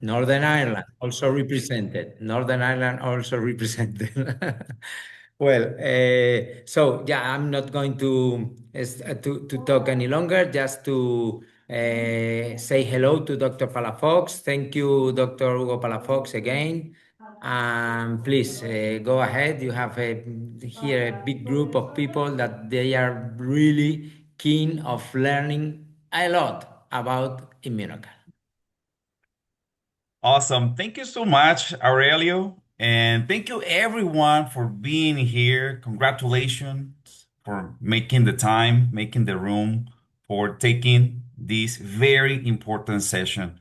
Northern Ireland also represented. Northern Ireland also represented. Well, so yeah, I'm not going to talk any longer. Just to say hello to Dr. Palafox. Thank you, Dr. Hugo Palafox, again. Please go ahead. You have here a big group of people that they are really keen of learning a lot about Immunocal. Awesome. Thank you so much, Aurelio. And thank you everyone for being here. Congratulations for making the time, making the room, for taking this very important session.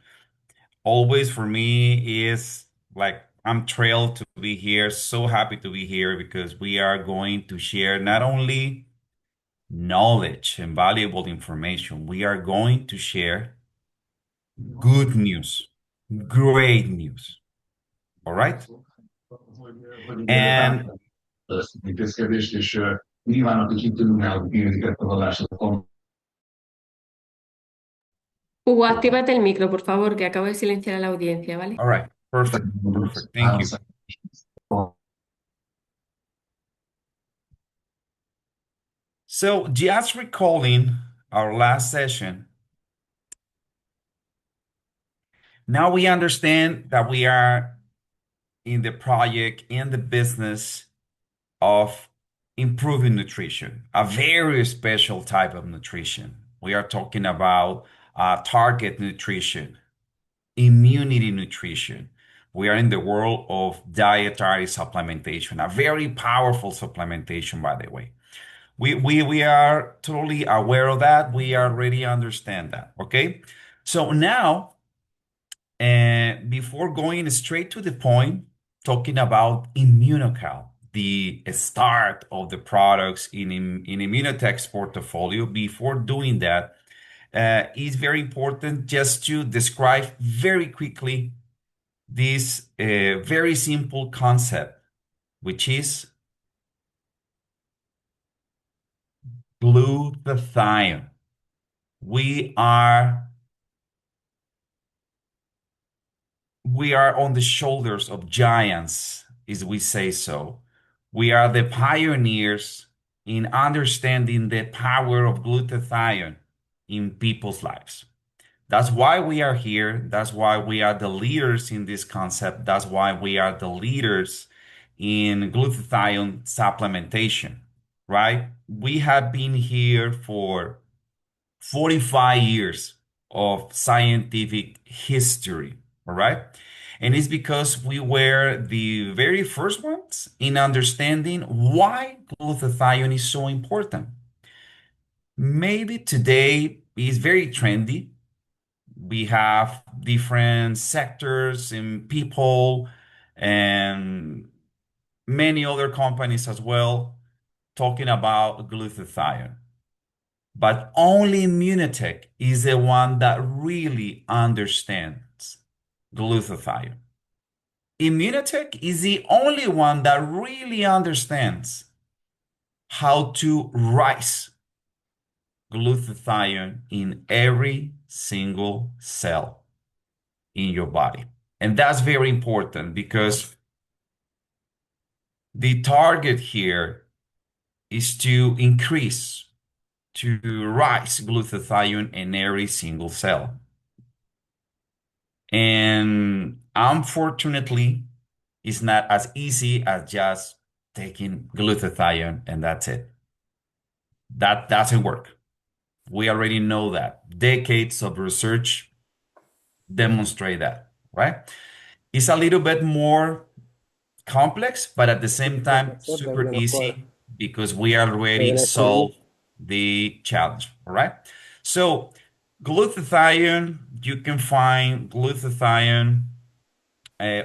Always for me is like I'm thrilled to be here, so happy to be here because we are going to share not only knowledge and valuable information, we are going to share good news, great news. All right? Hogy And ezt intézkedést, és nyilván akik itt tudunk náluk a hallásra. Hugo, actívate el micro, por favor, que acabo de silenciar a la audiencia, ¿vale? all right, perfect, perfect. Thank you. So just recalling our last session, now we understand that we are in the project, in the business of improving nutrition, a very special type of nutrition. We are talking about target nutrition, immunity nutrition. We are in the world of dietary supplementation, a very powerful supplementation, by the way. We are totally aware of that. We already understand that. Okay. So now, before going straight to the point, talking about Immunocal, the start of the products in Immunotech's portfolio, before doing that, it's very important just to describe very quickly this very simple concept, which is glutathione. We are on the shoulders of giants, as we say so. We are the pioneers in understanding the power of glutathione in people's lives. That's why we are here. That's why we are the leaders in this concept. That's why we are the leaders in glutathione supplementation, right? We have been here for 45 years of scientific history, all right? And it's because we were the very first ones in understanding why glutathione is so important. Maybe today is very trendy. We have different sectors and people and many other companies as well talking about glutathione. But only Immunotech is the one that really understands glutathione. Immunotech is the only one that really understands how to rise glutathione in every single cell in your body. And that's very important because the target here is to increase, to rise glutathione in every single cell. And unfortunately, it's not as easy as just taking glutathione and that's it. That doesn't work. We already know that. Decades of research demonstrate that, right? It's a little bit more complex, but at the same time, super easy because we already solved the challenge, all right? So glutathione, you can find glutathione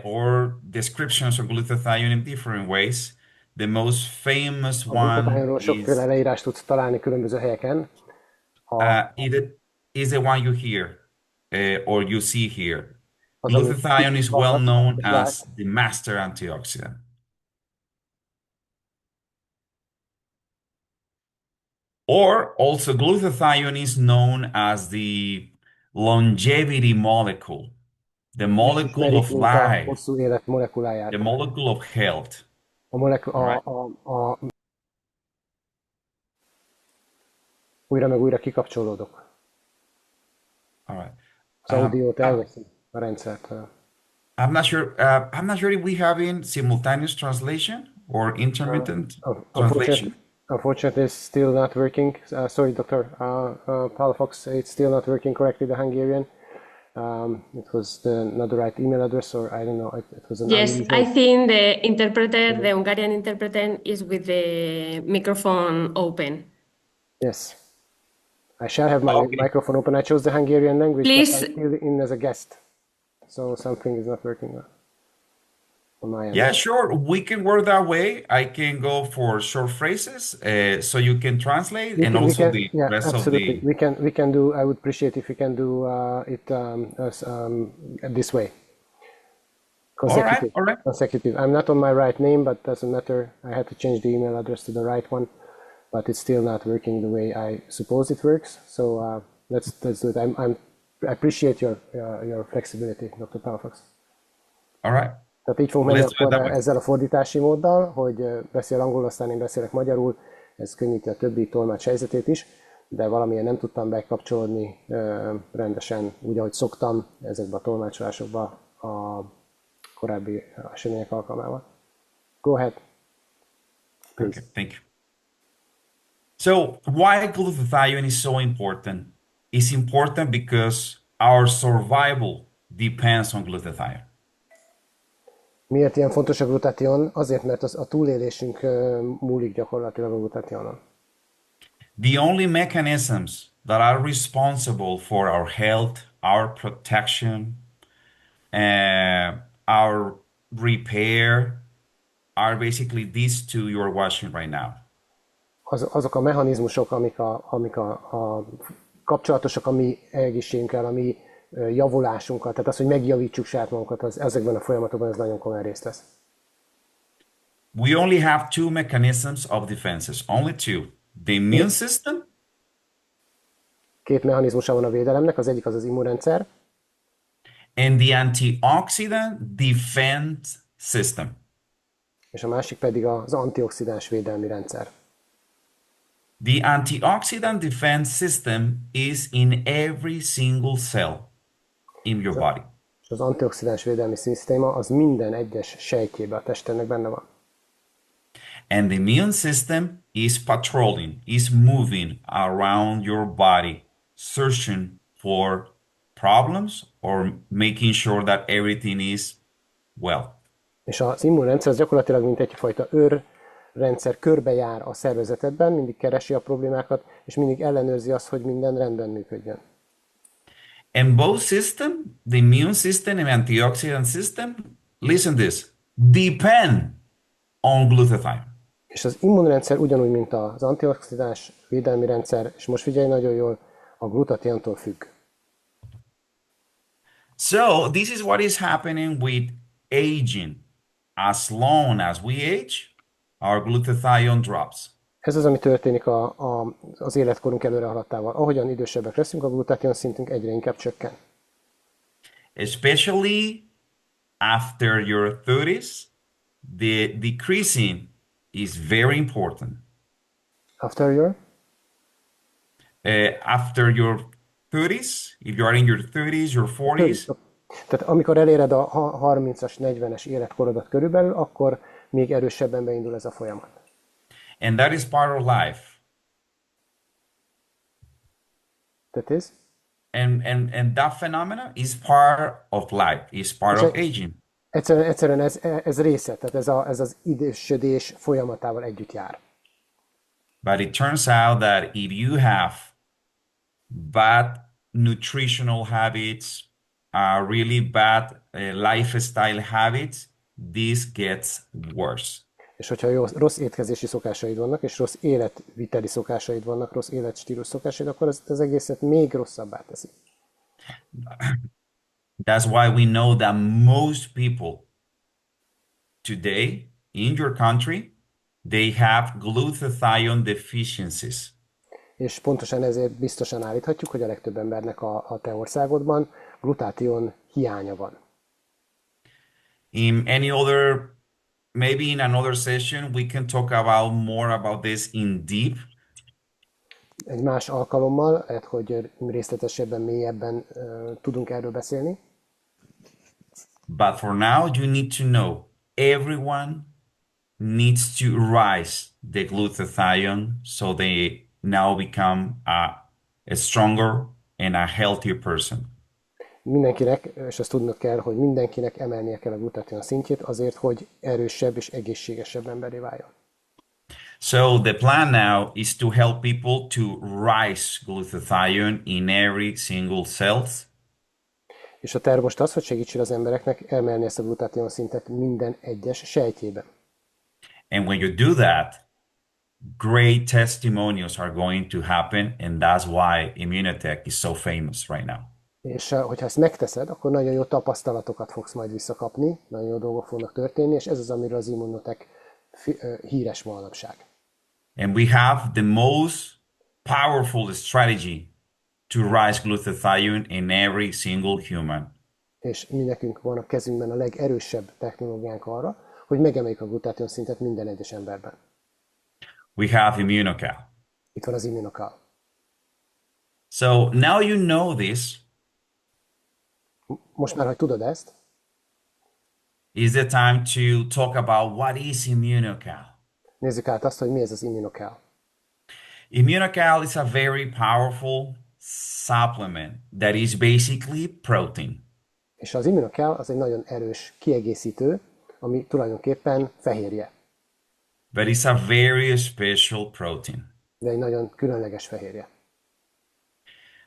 or descriptions of glutathione in different ways. The most famous A one glutathione is sokféle leírást tudsz találni különböző helyeken. it is the one you hear or you see here. Az, amit Glutathione is well hallasz, known és as látsz. the master antioxidant. Or also glutathione is known as the longevity molecule. the molecule ismerik, of mint a life, hosszú élet molekuláját. the molecule of health. A újra meg újra kikapcsolódok. All right. Az audiót elveszi a rendszertől. I'm not sure if we have in simultaneous translation or intermittent translation. Unfortunately, it's still not working. Sorry, Dr. Palafox, it's still not working correctly, the Hungarian. It was not the right email address, or I don't know, it was an Yes, unusual... I think the interpreter, the Hungarian interpreter, is with the microphone open. Yes. I shall have my microphone open. I chose the Hungarian language, Please. but I'm still in as a guest. So something is not working on my end. Yeah, sure. We can work that way. I can go for short phrases, so you can translate, and also the rest absolutely. of the. We can do. I would appreciate if we can do it this way. Consecutive. All right. Consecutive. I'm not on my right name, but doesn't matter. I had to change the email address to the right one, but it's still not working the way I suppose it works. So let's do it. I appreciate your flexibility, Dr. Palafox. All right. Tehát így fogunk menni akkor ezzel a fordítási móddal, hogy beszél angolul, aztán én beszélek magyarul, ez könnyíti a többi tolmács helyzetét is, de valamilyen nem tudtam bekapcsolódni rendesen, úgy, ahogy szoktam ezekbe a tolmácsolásokba a korábbi események alkalmával. Go ahead. Please. Okay, thank you. So, why glutathione is so important? It's important because our survival depends on glutathione. Miért ilyen fontos a glutathion? Azért, mert a túlélésünk múlik gyakorlatilag a glutathionon. The only mechanisms that are responsible for our health, our protection, our repair are basically these two you're watching right now. Azok a mechanizmusok, amik a kapcsolatosak a mi egészségünkkel, a mi javulásunkat, tehát az, hogy megjavítsuk saját magunkat, ezekben a folyamatokban ez nagyon komoly részt vesz. We only have two mechanisms of defenses, only two. The immune system. Két mechanizmusa van a védelemnek, az egyik az az immunrendszer. And the antioxidant defense system. És a másik pedig az antioxidáns védelmi rendszer. The antioxidant defense system is in every single cell in your body. És az antioxidáns védelmi szisztéma az minden egyes sejtjében a testnek benne van. And the immune system is patrolling, is moving around your body, searching for problems or making sure that everything is well. És az immunrendszer az gyakorlatilag mint egyfajta rendszer körbejár a szervezetedben, mindig keresi a problémákat, és mindig ellenőrzi azt, hogy minden rendben működjön. And both system, the immune system and antioxidant system, listen this, depend on glutathione. És az immunrendszer ugyanúgy, mint az antioxidáns védelmi rendszer, és most figyelj nagyon jól, a glutathiontól függ. So this is what is happening with aging. As long as we age, our glutathione drops. Ez az, ami történik az életkorunk előre haladtával. Ahogyan idősebbek leszünk, a glutathion szintünk egyre inkább csökken. Especially after your 30s, the decreasing is very important. After your? After your 30s, if you are in your 30s, your 40s. Tehát amikor eléred a 30-as, 40-es életkorodat körülbelül, akkor még erősebben beindul ez a folyamat. And that is part of life. That is? And that phenomenon is part of life, is part of aging. Egyszerűen ez része, tehát ez az idősödés folyamatával együtt jár. But it turns out that if you have bad nutritional habits, really bad lifestyle habits, this gets worse. És hogyha rossz étkezési szokásaid vannak, és rossz életviteli szokásaid vannak, rossz életstílus szokásaid, akkor ez az egészet még rosszabbá teszi. That's why we know that most people today in your country, they have glutathione deficiencies. És pontosan ezért biztosan állíthatjuk, hogy a legtöbb embernek a te országodban glutathion hiánya van. Maybe in another session, we can talk more about this in deep. Egy más alkalommal, lehet, hogy részletesebben, mélyebben tudunk erről beszélni. But for now, you need to know everyone needs to rise the glutathione so they now become a stronger and a healthier person. Mindenkinek, és azt tudnod kell, hogy mindenkinek emelnie kell a glutathion szintjét azért, hogy erősebb és egészségesebb emberé váljon. So the plan now is to help people to rise glutathione in every single cells. És a terv most az, hogy segítsél az embereknek emelni ezt a glutathion szintet minden egyes sejtjében. And when you do that, great testimonials are going to happen, and that's why Immunotech is so famous right now. És hogyha ezt megteszed, akkor nagyon jó tapasztalatokat fogsz majd visszakapni, nagyon jó dolgok fognak történni, és ez az, amiről az Immunotech híres manapság. And we have the most powerful strategy to rise glutathione in every single human. És mi nekünk van a kezünkben a legerősebb technológiánk arra, hogy megemeljük a glutathion szintet minden egyes emberben. We have Immunocal. Itt van az Immunocal. So now you know this. Most már, hogy tudod ezt, Is the time to talk about what is Immunocal. nézzük át azt, hogy mi ez az Immunocal. Immunocal is a very powerful supplement that is basically protein. És az Immunocal az egy nagyon erős kiegészítő, ami tulajdonképpen fehérje. But it's a very special protein. De egy nagyon különleges fehérje.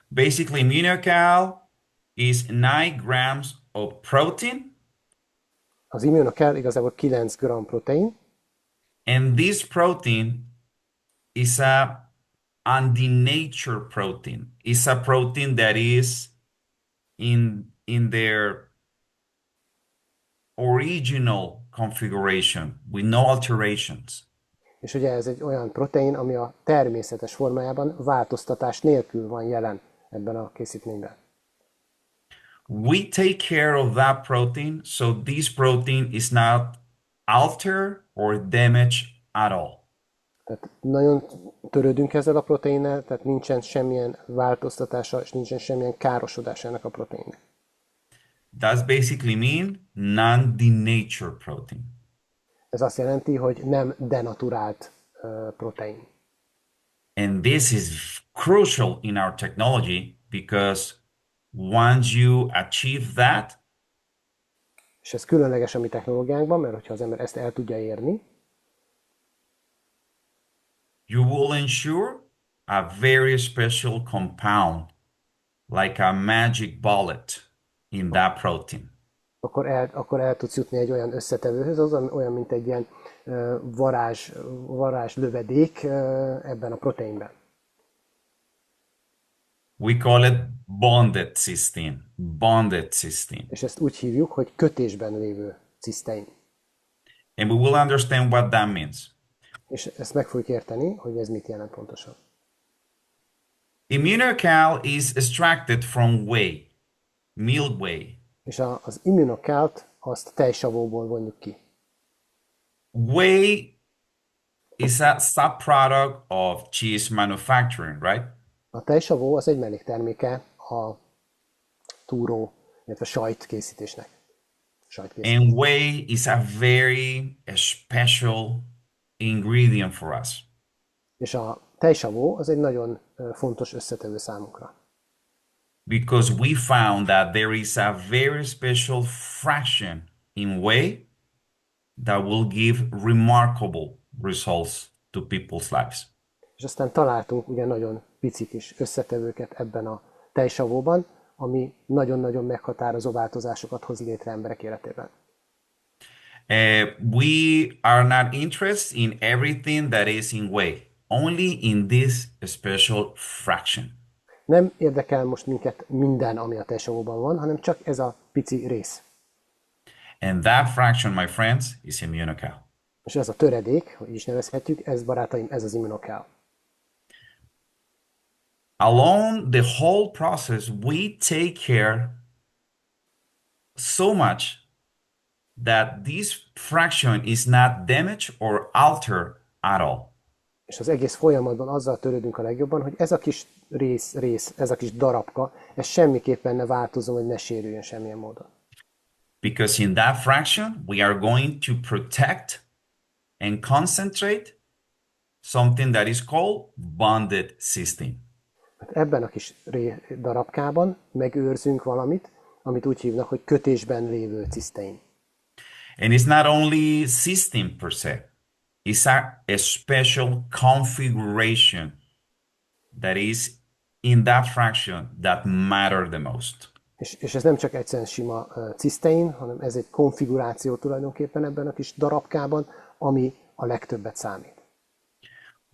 Basically, Immunocal is 9 grams of protein. Az Immunocal igazából 9 g protein, And this protein is a nature protein. It's a protein that is in their original configuration with no alterations. és ugye ez egy olyan protein, ami a természetes formájában változtatás nélkül van jelen ebben a készítményben. We take care of that protein, so this protein is not altered or damaged at all. Tehát nagyon törődünk ezzel a proteinnel, tehát nincsen semmilyen változtatása, és nincsen semmilyen károsodása ennek a proteinnek. That's basically mean non-denatured protein. Ez azt jelenti, hogy nem denaturált protein. And this is crucial in our technology because once you achieve that, És ez különleges a mi technológiánkban, mert hogyha az ember ezt el tudja érni, you will ensure a very special compound, like a magic bullet in that protein. akkor el tudsz jutni egy olyan összetevőhöz, az olyan, mint egy ilyen varázs lövedék ebben a proteinben. We call it bonded cysteine. Bonded cysteine. És ezt úgy hívjuk, hogy kötésben lévő cisztein. And we will understand what that means. És ezt meg fogjuk érteni, hogy ez mit jelent pontosan. Immunocal is extracted from whey, milk whey. És az Immunocalt azt tejsavóból vonjuk ki. Whey is a subproduct of cheese manufacturing, right? A tejsavó az egy mellékterméke a túró, illetve sajtkészítésnek. And whey is a very special ingredient for us. És a tejsavó az egy nagyon fontos összetevő számunkra. Because we found that there is a very special fraction in whey that will give remarkable results to people's lives. És aztán találtunk ugye nagyon pici kis összetevőket ebben a tejsavóban, ami nagyon-nagyon meghatározó változásokat hoz létre emberek életében. We are not interested in everything that is in whey, only in this special fraction. Nem érdekel most minket minden, ami a tejsavóban van, hanem csak ez a pici rész. And that fraction, my friends, is Immunocal. És ez a töredék, hogy is nevezhetjük, ez barátaim, ez az Immunocal. Along the whole process, we take care so much that this fraction is not damaged or altered at all. És az egész folyamatban azzal törődünk a legjobban, hogy ez a kis rész, ez a kis darabka, ez semmiképpen ne változzon, vagy ne sérüljön semmilyen módon. Because in that fraction, we are going to protect and concentrate something that is called bonded cysteine. Ebben a kis darabkában megőrzünk valamit, amit úgy hívnak, hogy kötésben lévő cisztein. And it's not only cysteine per se, it's a special configuration that is in that fraction that matter the most. És ez nem csak egyszerűen sima cisztein, hanem ez egy konfiguráció tulajdonképpen ebben a kis darabkában, ami a legtöbbet számít.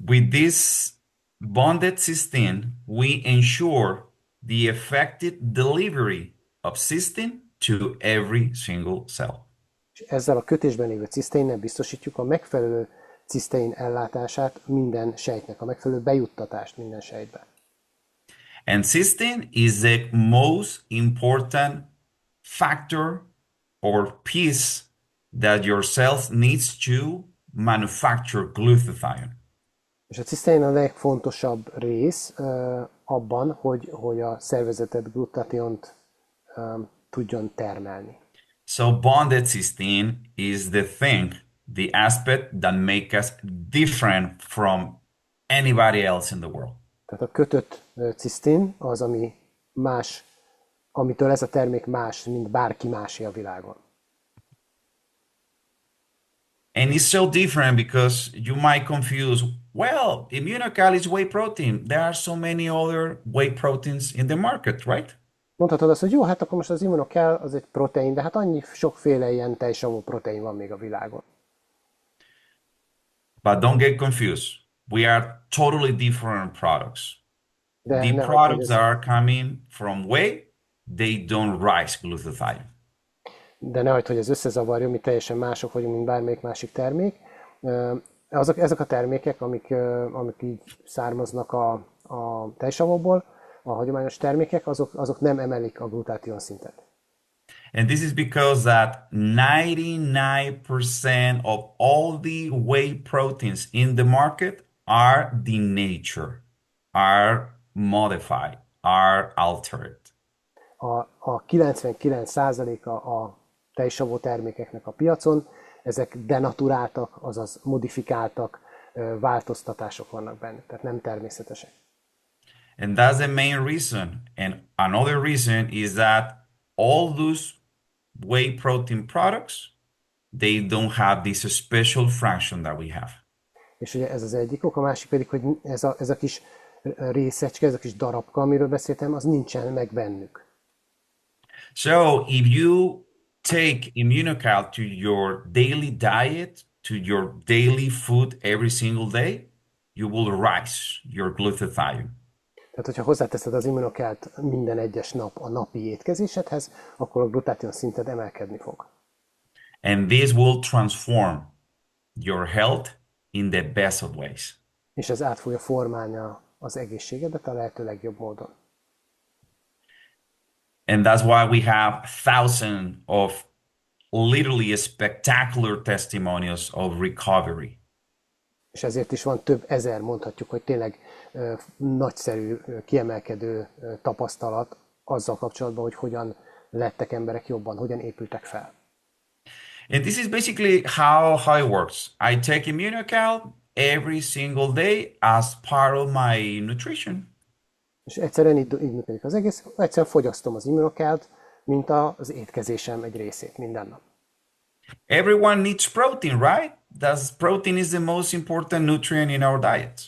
With this bonded cysteine, we ensure the effective delivery of cysteine to every single cell. És ezzel a kötésben lévő ciszteinnel biztosítjuk a megfelelő cisztein ellátását minden sejtnek, a megfelelő bejuttatást minden sejtbe. And cysteine is the most important factor or piece that your cells needs to manufacture glutathione. És a cisztein a legfontosabb rész abban, hogy a szervezetet glutationt tudjon termelni. So bonded cysteine is the thing, the aspect that makes us different from anybody else in the world. Tehát a kötött cisztein az, ami más, amitől ez a termék más, mint bárki másé a világon. And it's so different because you might confuse, well, Immunocal is whey protein. There are so many other whey proteins in the market, right? Mondhatod azt, hogy jó, hát akkor most az Immunocal az egy protein, de hát annyi sokféle ilyen tejsavú protein van még a világon. But don't get confused. We are totally different products. De The ne products hagyd, that are coming from whey, they don't rise glutathione. de ne hagyd, hogy ez összezavarjon, mi teljesen mások vagyunk, mint bármelyik másik termék. Ezek a termékek, amik így származnak a tejsavokból, a hagyományos termékek, azok nem emelik a glutátion szintet. And this is because that 99% of all the whey proteins in the market are denatured, are modified, are altered. A 99%-a a tejsavó termékeknek a piacon, ezek denaturáltak, azaz modifikáltak, változtatások vannak benne, tehát nem természetesek. And that's the main reason. And another reason is that all those whey protein products, they don't have this special fraction that we have. És ugye ez az egyik ok, a másik pedig, hogy ez a kis részecske, ez a kis darabka, amiről beszéltem, az nincsen meg bennük. So if you take Immunocal to your daily diet, to your daily food every single day, you will rise your glutathione. Tehát, hogyha hozzáteszed az Immunocalt minden egyes nap a napi étkezésedhez, akkor a glutátion szinted emelkedni fog. And this will transform your health in the best of ways. És ez át fogja formálni az egészségedet a lehető legjobb módon. And that's why we have thousands of literally spectacular testimonials of recovery. És ezért is van több ezer, mondhatjuk, hogy tényleg nagyszerű, kiemelkedő tapasztalat azzal kapcsolatban, hogy hogyan lettek emberek jobban, hogyan épültek fel. And this is basically how it works. I take Immunocal every single day as part of my nutrition. És egyszerűen így működik az egész, egyszerűen fogyasztom az Immunocalt, mint az étkezésem egy részét minden nap. Everyone needs protein, right? Protein is the most important nutrient in our diet.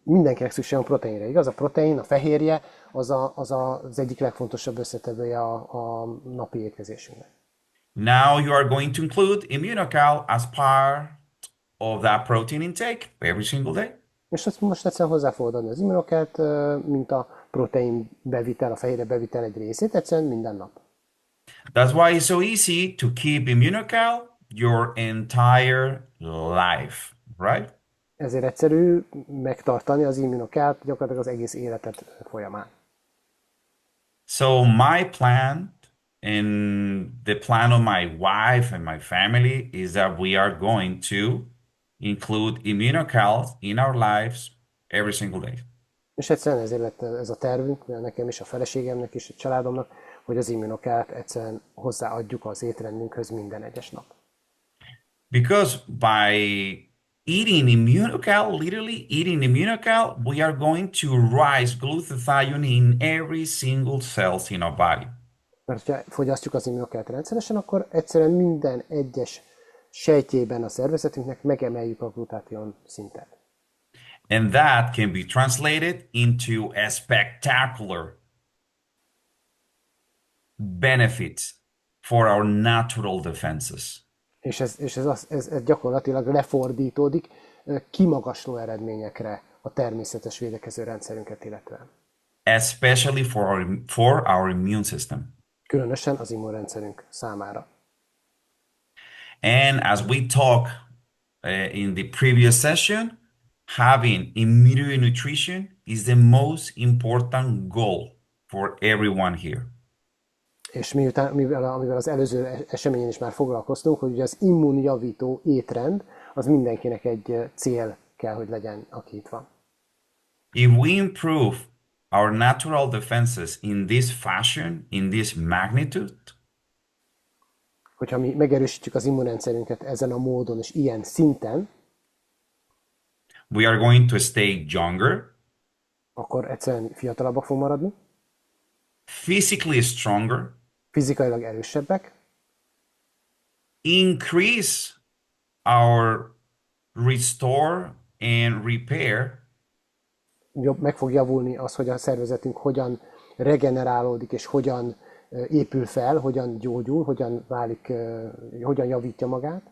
Mindenkinek szükség van proteinre, igaz? A protein, a fehérje, az egyik legfontosabb összetevője a napi étkezésünknek. Now you are going to include Immunocal as part of that protein intake every single day. És azt most egyszerűen hozzá fogod adni az Immunocalt, mint a protein bevitel, a fehérje bevitel egy részét, egyszerűen minden nap. That's why it's so easy to keep Immunocal your entire life, right? Ezért egyszerű megtartani az Immunocalt gyakorlatilag az egész életed folyamán. So my plan And the plan of my wife and my family is that we are going to include Immunocal in our lives every single day. És egyszerűen ezért lett ez a tervünk, mert nekem is, a feleségemnek is, a családomnak, hogy az Immunocalt egyszerűen hozzáadjuk az étrendünkhöz minden egyes nap. Because by eating Immunocal, literally eating Immunocal, we are going to rise glutathione in every single cells in our body. Mert ha fogyasztjuk az Immunocalt rendszeresen, akkor egyszerűen minden egyes sejtjében a szervezetünknek megemeljük a glutátion szintet. And that can be translated into a spectacular benefits for our natural defenses. És ez gyakorlatilag lefordítódik kimagasló eredményekre a természetes védekező rendszerünket illetően. Especially for our immune system. Különösen az immunrendszerünk számára. And as we talk in the previous session, having immune nutrition is the most important goal for everyone here. És mivel az előző eseményen is már foglalkoztunk, hogy ugye az immunjavító étrend, az mindenkinek egy cél kell, hogy legyen, aki itt van. If we improve our natural defenses in this fashion, in this magnitude, hogyha mi megerősítjük az immunrendszerünket ezen a módon és ilyen szinten, we are going to stay younger, akkor egyszerűen fiatalabbak fog maradni, physically stronger, fizikailag erősebbek, increase our restore and repair, meg fog javulni az, hogy a szervezetünk hogyan regenerálódik és hogyan épül fel, hogyan gyógyul, hogyan válik, hogyan javítja magát.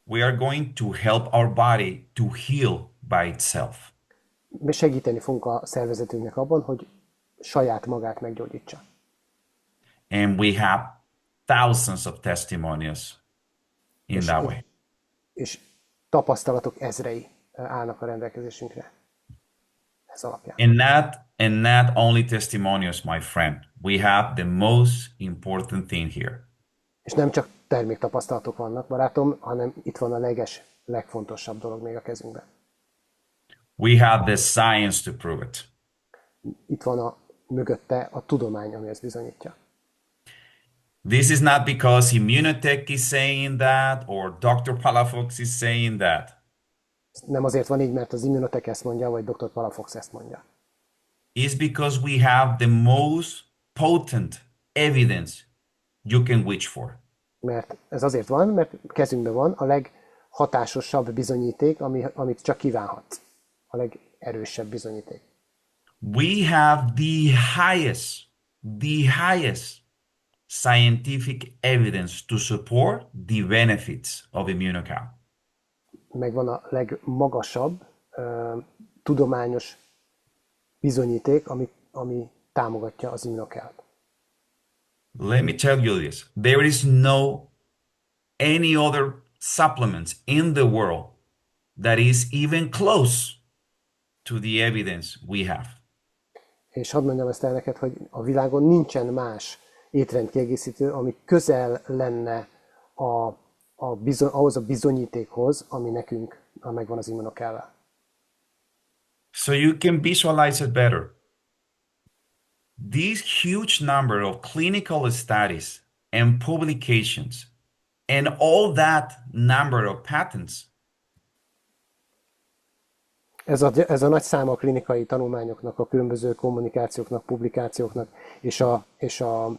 we are going to help our body to heal by itself. Segíteni fogunk a szervezetünknek abban, hogy saját magát meggyógyítsa. And we have thousands of testimonials in that way. És tapasztalatok ezrei állnak a rendelkezésünkre ez alapján. And not only testimonials, my friend. We have the most important thing here. És nem csak terméktapasztalatok vannak, barátom, hanem itt van a legfontosabb dolog még a kezünkben. We have the science to prove it. Itt van mögötte a tudomány, ami ezt bizonyítja. This is not because Immunotech is saying that or Dr. Palafox is saying that. Nem azért van így, mert az Immunotech ezt mondja, vagy Dr. Palafox ezt mondja. It's because we have the most potent evidence you can wish for. Mert ez azért van, mert kezünkben van a leghatásosabb bizonyíték, amit csak kívánhatsz. A legerősebb bizonyíték. We have the highest scientific evidence to support the benefits of Immunocal. Megvan a legmagasabb tudományos bizonyíték, ami támogatja az Immunocalt. Let me tell you this. There is no any other supplements in the world that is even close to the evidence we have. És hadd mondjam ezt el neked, hogy a világon nincsen más étrendkiegészítő, ami közel lenne ahhoz a bizonyítékhoz, ami nekünk megvan az Immunocallal. So you can visualize it better. This huge number of clinical studies and publications and all that number of patents. Ez a nagy száma a klinikai tanulmányoknak, a különböző kommunikációknak, publikációknak és a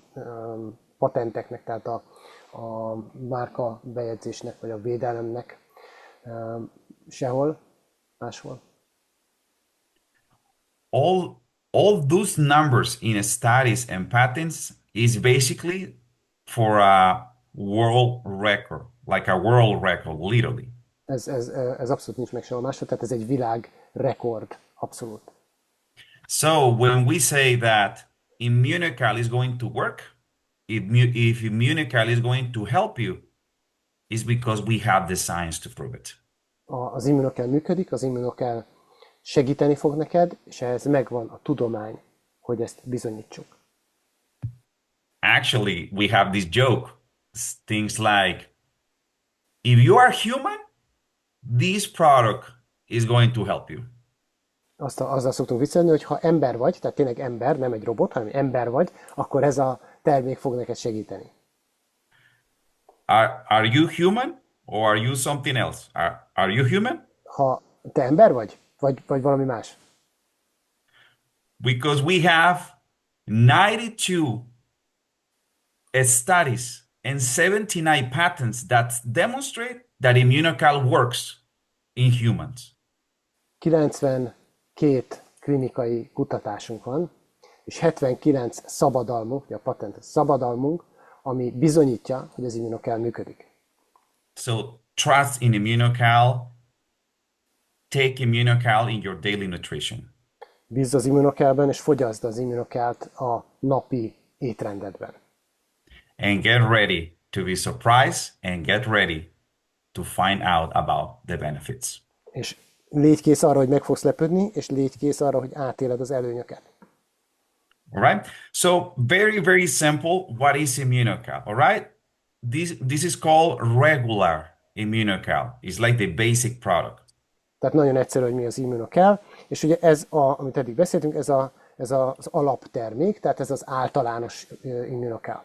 patenteknek, tehát a márka bejegyzésnek, vagy a védelemnek sehol máshol. All those numbers in studies and patents is basically for a world record, like a world record, literally. Ez abszolút nincs meg sehol máshol, tehát ez egy világrekord, abszolút. So when we say that Immunocal is going to work, if Immunocal is going to help you, is because we have the science to prove it. Az Immunocal működik, az Immunocal segíteni fog neked, és ehhez megvan a tudomány, hogy ezt bizonyítsuk. Actually, we have this joke, things like, if you are human, this product is going to help you. Azzal szoktunk viccelni, hogy ha ember vagy, tehát tényleg ember, nem egy robot, hanem ember vagy, akkor ez a termék fog neked segíteni. Are you human or are you something else? Are you human? Ha te ember vagy valami más. Because we have 92 studies and 79 patents that demonstrate that Immunocal works in humans. 92 klinikai kutatásunk van, és 79 szabadalmunk, ugye a patent szabadalmunk, ami bizonyítja, hogy az Immunocal működik. So trust in Immunocal. Take Immunocal in your daily nutrition. Bízz az Immunocalben, és fogyaszd az Immunocalt a napi étrendedben. And get ready to be surprised and get ready to find out about the benefits. És légy kész arra, hogy meg fogsz lepődni, és légy kész arra, hogy átéled az előnyöket. All right. So very, very simple. What is Immunocal? All right. This is called regular Immunocal. It's like the basic product. Tehát nagyon egyszerű, hogy mi az Immunocal, és ugye ez, amit eddig beszéltünk, ez az alaptermék, tehát ez az általános Immunocal.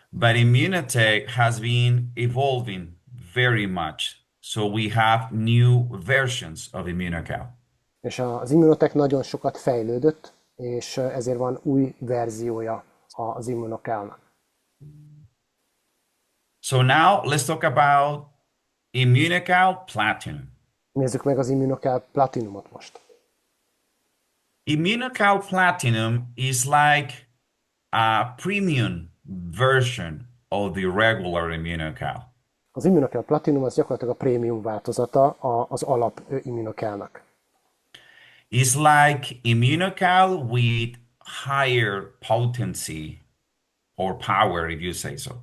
But Immunotech has been evolving very much. So we have new versions of Immunocal. És az Immunotech nagyon sokat fejlődött, és ezért van új verziója az Immunocalnak. So now let's talk about Immunocal Platinum. Nézzük meg az Immunocal Platinumot most. Immunocal Platinum is like a premium version of the regular Immunocal. Az Immunocal Platinum az gyakorlatilag a prémium változata az alap Immunocalnak. It's like Immunocal with higher potency or power, if you say so.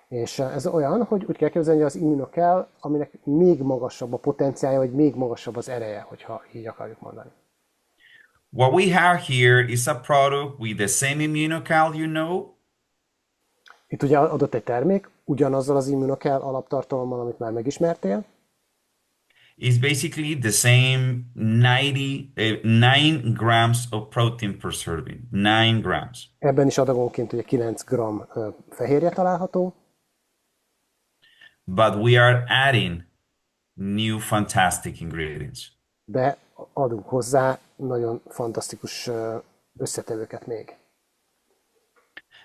És ez olyan, hogy úgy kell képzelni, hogy az Immunocal, aminek még magasabb a potenciálja, vagy még magasabb az ereje, hogyha így akarjuk mondani. What we have here is a product with the same Immunocal, you know. Itt ugye adott egy termék, ugyanazzal az Immunocal alaptartalommal, amit már megismertél. It's basically the same 9 grams of protein per serving. 9 grams. Ebben is adagonként ugye 9 g fehérje található. But we are adding new fantastic ingredients. De adunk hozzá nagyon fantasztikus összetevőket még.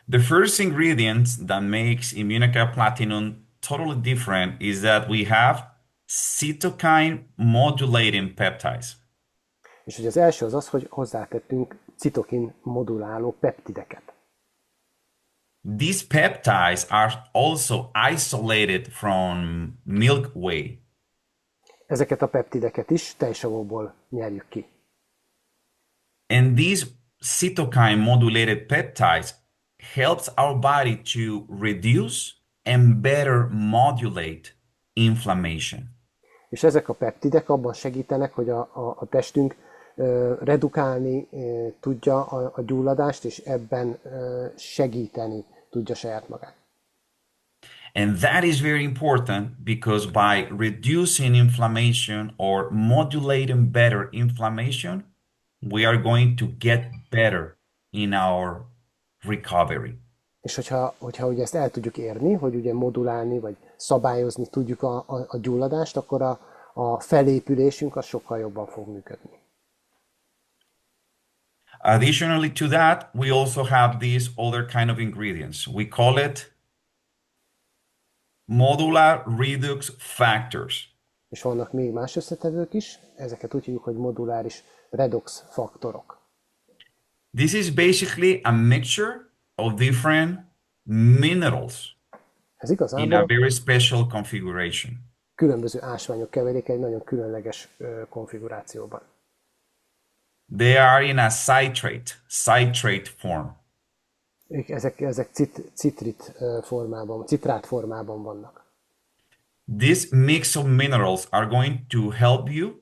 The first ingredient that makes Immunocal Platinum totally different is that we have cytokine modulating peptides. És ugye az első az, hogy hozzátettünk citokin moduláló peptideket. These peptides are also isolated from milk whey. Ezeket a peptideket is tejsavóból nyerjük ki. And these cytokine modulated peptides helps our body to reduce and better modulate inflammation. És ezek a peptidek abban segítenek, hogy a testünk redukálni tudja a gyulladást, és ebben segíteni tudja saját magát. And that is very important because by reducing inflammation or modulating better inflammation, we are going to get better in our recovery. És hogyha ugye ezt el tudjuk érni, hogy ugye modulálni vagy szabályozni tudjuk a gyulladást, akkor a felépülésünk az sokkal jobban fog működni. Additionally to that, we also have these other kind of ingredients. We call it modular redox factors. És vannak még más összetevők is, ezeket úgy hívjuk, hogy moduláris redox faktorok. This is basically a mixture of different minerals Ez in a igazából very special configuration. különböző ásványok keveréke egy nagyon különleges konfigurációban. They are in a citrate form. Ezek citrát formában vannak. This mix of minerals are going to help you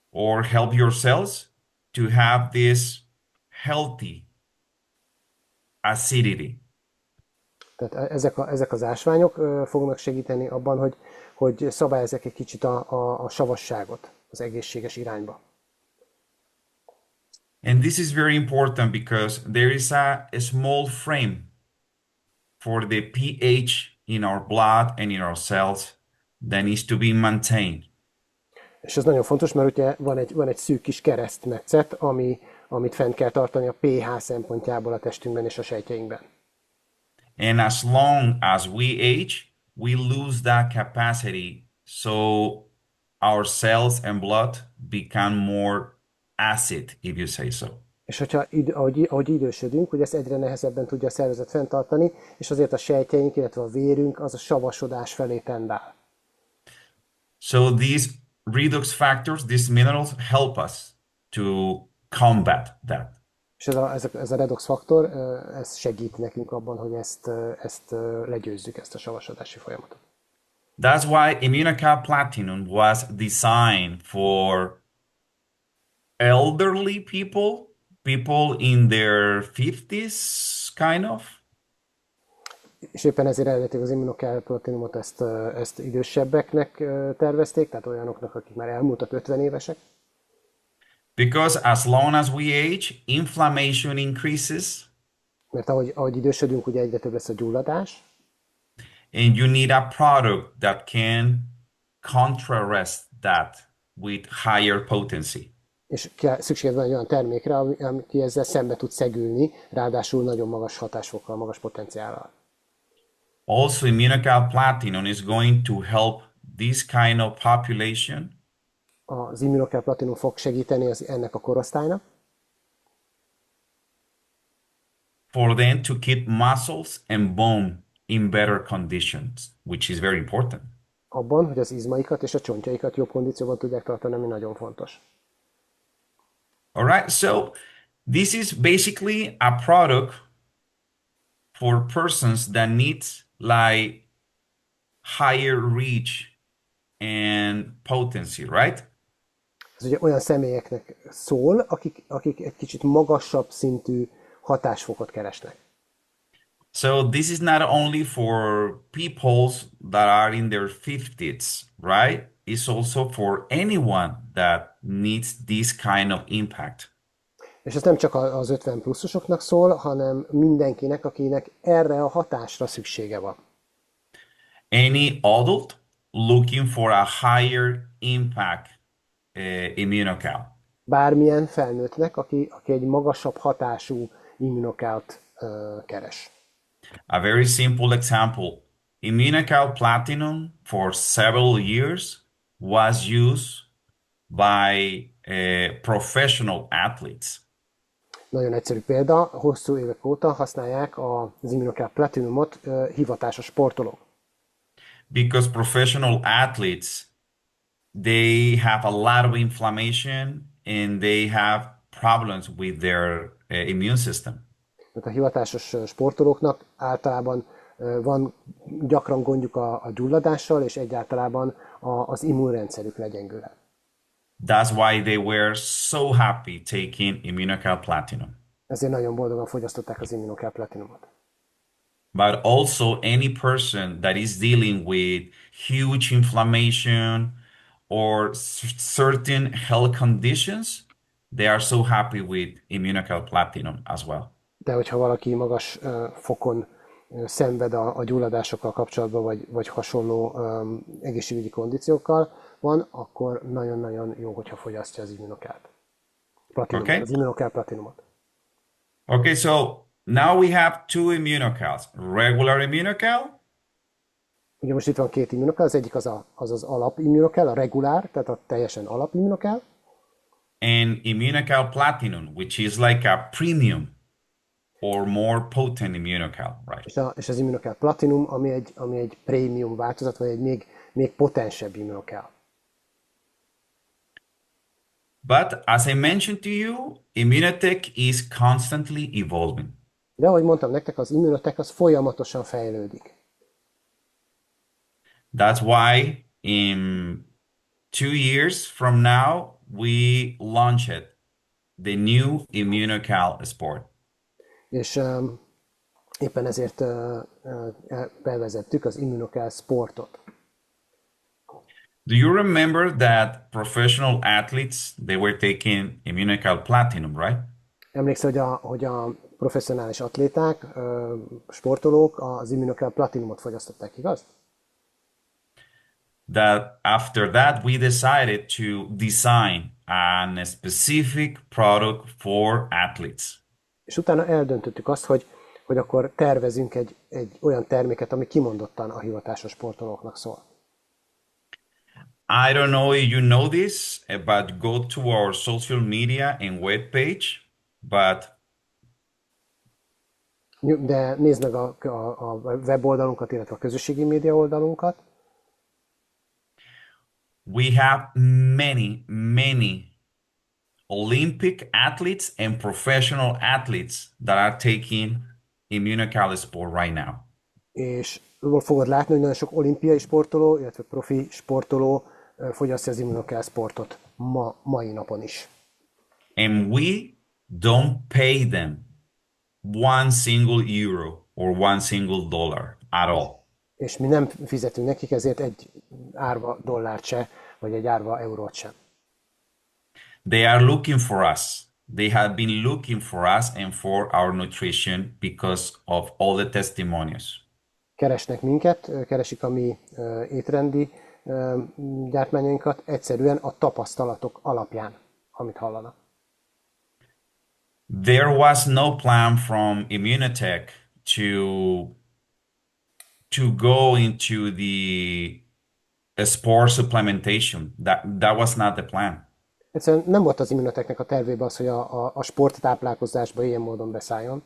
or help your cells to have this healthy acidity. Tehát ezek az ásványok fognak segíteni abban, hogy szabályozzák egy kicsit a savasságot az egészséges irányba. And this is very important because there is a small frame for the pH in our blood and in our cells that needs to be maintained. És ez nagyon fontos, mert ugye van egy szűk kis keresztmetszet, amit fent kell tartani a pH szempontjából a testünkben és a sejtjeinkben. And as long as we age, we lose that capacity. So our cells and blood become more acid, if you say so. És hogyha ahogy idősödünk, ugye ezt egyre nehezebben tudja a szervezet fenntartani, és azért a sejtjeink, illetve a vérünk az a savasodás felé tendál. So these redox factors, these minerals help us to combat that. És ez a redox faktor, ez segít nekünk abban, hogy ezt legyőzzük, ezt a savasodási folyamatot. That's why Immunocal Platinum was designed for elderly people in their 50s, kind of. És éppen ezért eredetileg az Immunocal Platinumot ezt idősebbeknek tervezték, tehát olyanoknak, akik már elmúltak 50 évesek. Because as long as we age, inflammation increases, Mert ahogy idősödünk, ugye egyre több lesz a gyulladás, and you need a product that can contrast that with higher potency. és szükséged van egy olyan termékre, ami ezzel szembe tud szegülni, ráadásul nagyon magas hatásfokkal, magas potenciállal. Also, Immunocal Platinum is going to help this kind of population Az Immunocal Platinum fog segíteni ennek a korosztálynak, for them to keep muscles and bone in better conditions, which is very important. abban, hogy az izmaikat és a csontjaikat jobb kondícióban tudják tartani, ami nagyon fontos. All right, so this is basically a product for persons that needs like higher reach and potency, right? Ez ugye olyan személyeknek szól, akik egy kicsit magasabb szintű hatásfokot keresnek. So this is not only for peoples that are in their 50s, right? It's also for anyone that needs this kind of impact. És ez nem csak az 50 pluszosoknak szól, hanem mindenkinek, akinek erre a hatásra szüksége van. Any adult looking for a higher impact Immunocal. Bármilyen felnőttnek, aki egy magasabb hatású immunocalt keres. A very simple example. Immunocal Platinum for several years was used by professional athletes. Nagyon egyszerű példa, hosszú évek óta használják az Immunocal Platinumot hivatásos sportolók. Because professional athletes, they have a lot of inflammation and they have problems with their immune system. Tehát a hivatásos sportolóknak általában van gyakran gondjuk a gyulladással, és egyáltalán az immunrendszerük legyengül. That's why they were so happy taking Immunocal Platinum. Ezért nagyon boldogan fogyasztották az Immunocal Platinumot. But also any person that is dealing with huge inflammation or certain health conditions, they are so happy with Immunocal Platinum as well. De hogyha valaki magas fokon szenved a gyulladásokkal kapcsolatban, vagy hasonló egészségügyi kondíciókkal van, akkor nagyon-nagyon jó, hogyha fogyasztja az Immunocalt. Okay. Az Immunocal Platinumot. Okay, so now we have two Immunocals. Regular Immunocal Ugye most itt van két Immunocal, az egyik az alap Immunocal, a regulár, tehát a teljesen alap Immunocal, and Immunocal Platinum, which is like a premium or more potent Immunocal, right? és az Immunocal Platinum, ami egy prémium változat, vagy egy még potensebb Immunocal. But as I mentioned to you, Immunotech is constantly evolving. De ahogy mondtam nektek, az Immunotech az folyamatosan fejlődik. That's why in 2 years from now, we launched the new Immunocal Sport. És Éppen ezért bevezettük az Immunocal sportot. Do you remember that professional athletes, they were taking Immunocal Platinum, right? Emlékszel, hogy a professzionális atléták, sportolók az Immunocal Platinumot fogyasztották, igaz? That after that, we decided to design a specific product for athletes. És utána eldöntöttük azt, hogy akkor tervezünk egy olyan terméket, ami kimondottan a hivatásos sportolóknak szól. I don't know if you know this, but go to our social media and webpage. But De nézd meg a weboldalunkat, illetve a közösségi média oldalunkat. we have many Olympic athletes and professional athletes that are taking Immunocal Sport right now. És fogod látni, hogy nagyon sok olimpiai sportoló, illetve profi sportoló fogyasztja az Immunocal sportot mai napon is. And we don't pay them one single euro or one single dollar at all. És mi nem fizetünk nekik ezért egy árva dollárt se, vagy egy árva eurót sem. They are looking for us. They have been looking for us and for our nutrition because of all the testimonials. Keresnek minket, keresik a mi étrendi gyártmányainkat egyszerűen a tapasztalatok alapján, amit hallanak. There was no plan from Immunotech to go into the sport supplementation. That was not the plan. Egyszerűen nem volt az Immunotechnek a tervében az, hogy a sporttáplálkozásba ilyen módon beszálljon.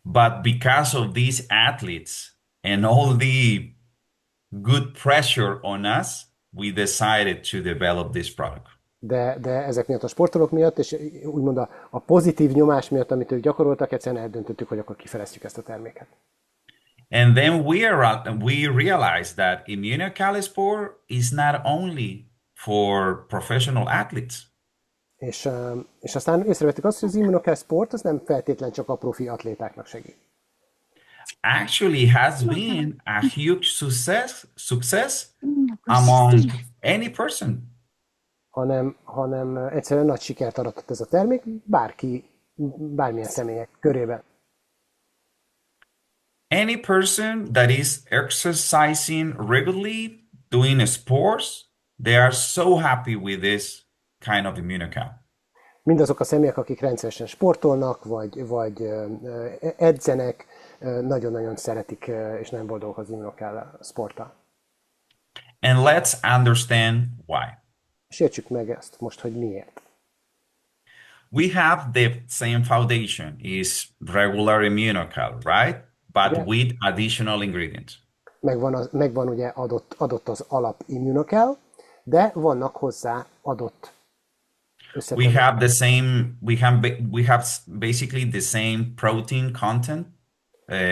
But because of these athletes and all the good pressure on us, we decided to develop this product. De ezek miatt a sportolók miatt, és úgymond a pozitív nyomás miatt, amit ők gyakoroltak, egyszerűen eldöntöttük, hogy akkor kifejlesztjük ezt a terméket. And then we realized that Immunocal Sport is not only for professional athletes. És aztán észrevettük azt, hogy az Immunocal sport az nem feltétlen csak a profi atlétáknak segít. Actually has been a huge success among any person. Hanem egyszerűen nagy sikert aratott ez a termék bármilyen személyek körében. Any person that is exercising regularly, doing sports, they are so happy with this kind of Immunocal. Mindazok a személyek, akik rendszeresen sportolnak, vagy edzenek, nagyon-nagyon szeretik, és nagyon boldogok az Immunocal sporttal. And let's understand why. És értsük meg ezt most, hogy miért. We have the same foundation, is regular Immunocal, right? But Yeah. with additional ingredients. Megvan ugye adott az alap Immunocal, de vannak hozzá adott összetevők. We have basically the same protein content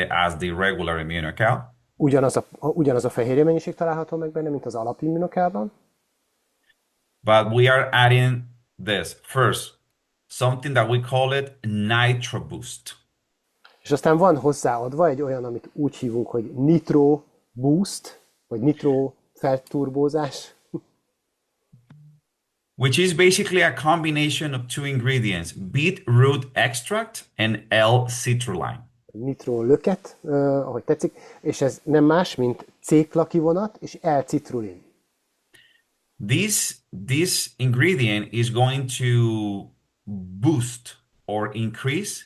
as the regular Immunocal. Ugyanaz a fehérje mennyiség található meg benne, mint az alap Immunocalban. But we are adding this first, something that we call it Nitro Boost. És aztán van hozzáadva egy olyan, amit úgy hívunk, hogy Nitro Boost, vagy Nitro felturbózás. Which is basically a combination of two ingredients, beetroot extract and L-citrulline. Nitro löket, ahogy tetszik, és ez nem más, mint C-klakivonat és L-citrulin. This ingredient is going to boost or increase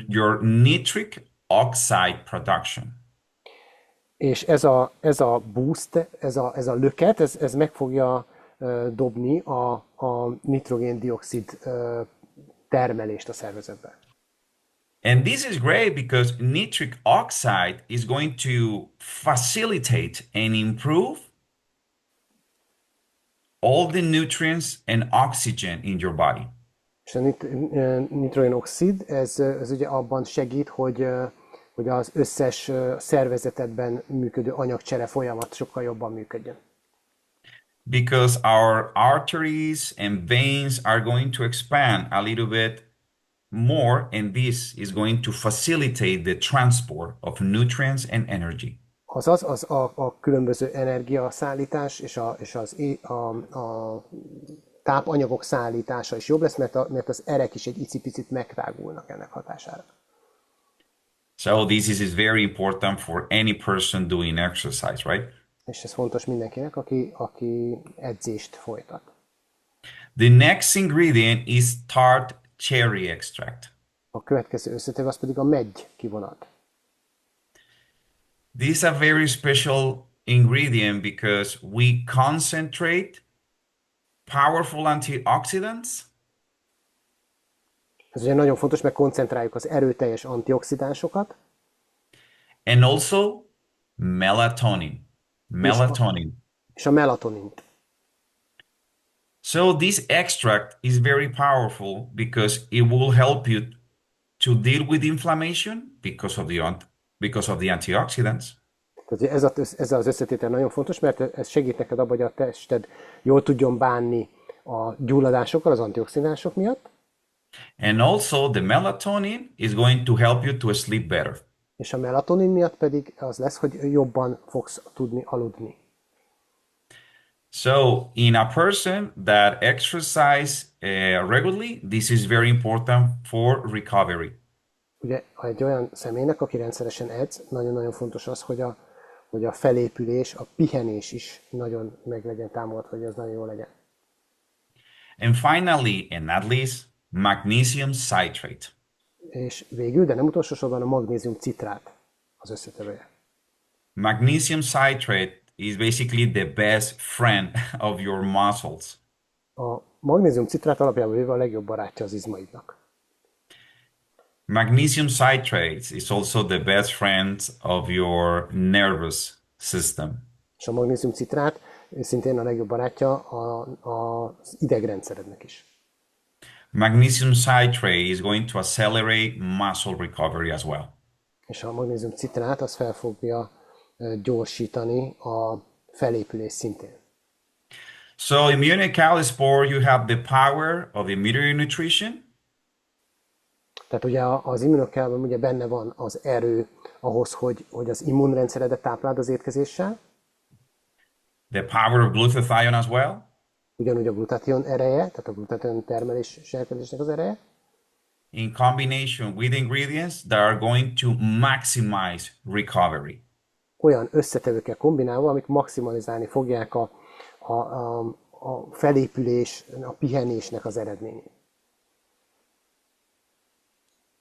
your nitric oxide production. És ez a boost, ez a löket, ez meg fogja dobni a nitrogén-dioxid termelést a szervezetbe. And this is great because nitric oxide is going to facilitate and improve all the nutrients and oxygen in your body. És a nitrogén-oxid, ez ugye abban segít, hogy az összes szervezetedben működő anyagcsere folyamat sokkal jobban működjön. Because our arteries and veins are going to expand a little bit more, and this is going to facilitate the transport of nutrients and energy. Azaz, a különböző energiaszállítás a tápanyagok szállítása is jobb lesz, mert az erek is egy icipicit megtágulnak ennek hatására. So this is very important for any person doing exercise, right? És ez fontos mindenkinek, aki edzést folytat. The next ingredient is tart cherry extract. A következő összetevő az pedig a meggy kivonat. This is a very special ingredient because we concentrate powerful antioxidants. Ez ugye nagyon fontos, mert koncentráljuk az erőteljes antioxidánsokat. And also melatonin. És a melatonint. So this extract is very powerful because it will help you to deal with inflammation because of the antioxidants. Tehát ez az összetétel nagyon fontos, mert ez segít neked abban, hogy a tested jól tudjon bánni a gyulladásokkal, az antioxidánsok miatt. And also the melatonin is going to help you to sleep better. És a melatonin miatt pedig az lesz, hogy jobban fogsz tudni aludni. So in a person that exercise regularly, this is very important for recovery. Ugye egy olyan személynek, aki rendszeresen edz, nagyon-nagyon fontos az, hogy a felépülés, a pihenés is nagyon meg legyen támogatva, hogy az nagyon jó legyen. And finally, and not least, magnesium citrate. És végül, de nem utolsó sorban a magnézium citrát az összetevője. Magnesium citrate is basically the best friend of your muscles. A magnézium citrát alapjában véve a legjobb barátja az izmaidnak. Magnesium citrate is also the best friend of your nervous system. És a magnézium citrát szintén a legjobb barátja az idegrendszerednek is. Magnesium citrate is going to accelerate muscle recovery as well. És a magnézium citrát az fel fogja gyorsítani a felépülés szintén. So Immunocal spore, you have the power of immediate nutrition. Tehát ugye az Immunocalban ugye benne van az erő ahhoz, hogy az immunrendszeredet tápláld az étkezéssel. The power of glutathione as well. Ugyanúgy a glutathion ereje, tehát a glutathion termelés és elkezésnek az ereje. In combination with ingredients that are going to maximize recovery. Olyan összetevőkkel kombinálva, amik maximalizálni fogják a felépülés, a pihenésnek az eredményét.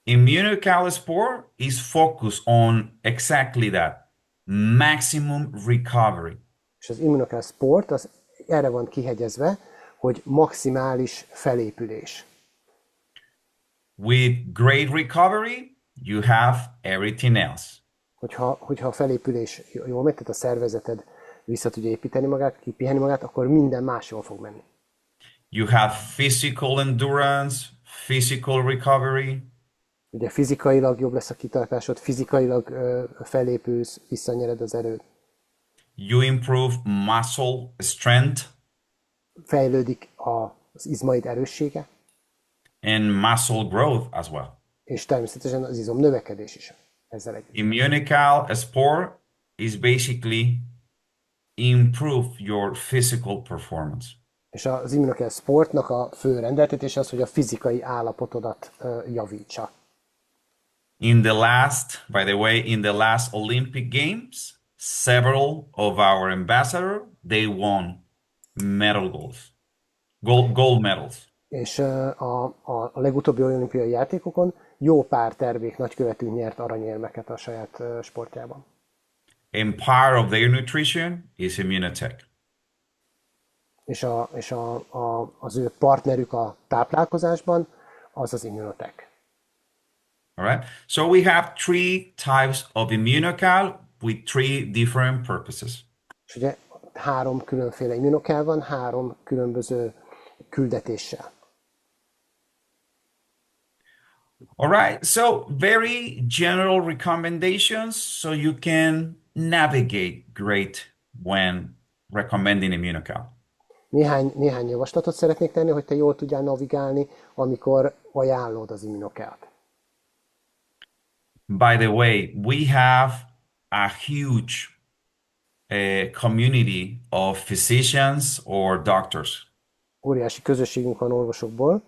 Immunocal spore is focused on exactly that, maximum recovery. És az Immunocal Sport az erre van kihegyezve, hogy maximális felépülés. With great recovery, you have everything else. Hogyha a felépülés jól megy, tehát a szervezeted vissza tudja építeni magát, kipiheni magát, akkor minden más jól fog menni. You have physical endurance, physical recovery. Ugye fizikailag jobb lesz a kitartásod, fizikailag felépülsz, visszanyered az erőt. You improve muscle strength. Fejlődik az izmaid erőssége. And muscle growth as well. És természetesen az izom növekedés is ezzel együtt. Immunocal spore is basically improve your physical performance. És az Immunocal Sportnak a fő rendeltetése az, hogy a fizikai állapotodat javítsa. By the way, in the last Olympic Games, several of our ambassadors, they won gold medals. És a legutóbbi olimpiai játékokon jó pár termék nagykövetünk nyert aranyérmeket a saját sportjában. And part of their nutrition is Immunotech. És az ő partnerük a táplálkozásban az az Immunotech. All right. So we have 3 types of Immunocal with 3 different purposes. És ugye 3 különféle Immunocal van, 3 különböző küldetéssel. All right. So very general recommendations so you can navigate great when recommending Immunocal. Néhány javaslatot szeretnék tenni, hogy te jól tudjál navigálni, amikor ajánlod az Immunocalt. By the way, we have a huge community of physicians or doctors. Óriási közösségünk van orvosokból,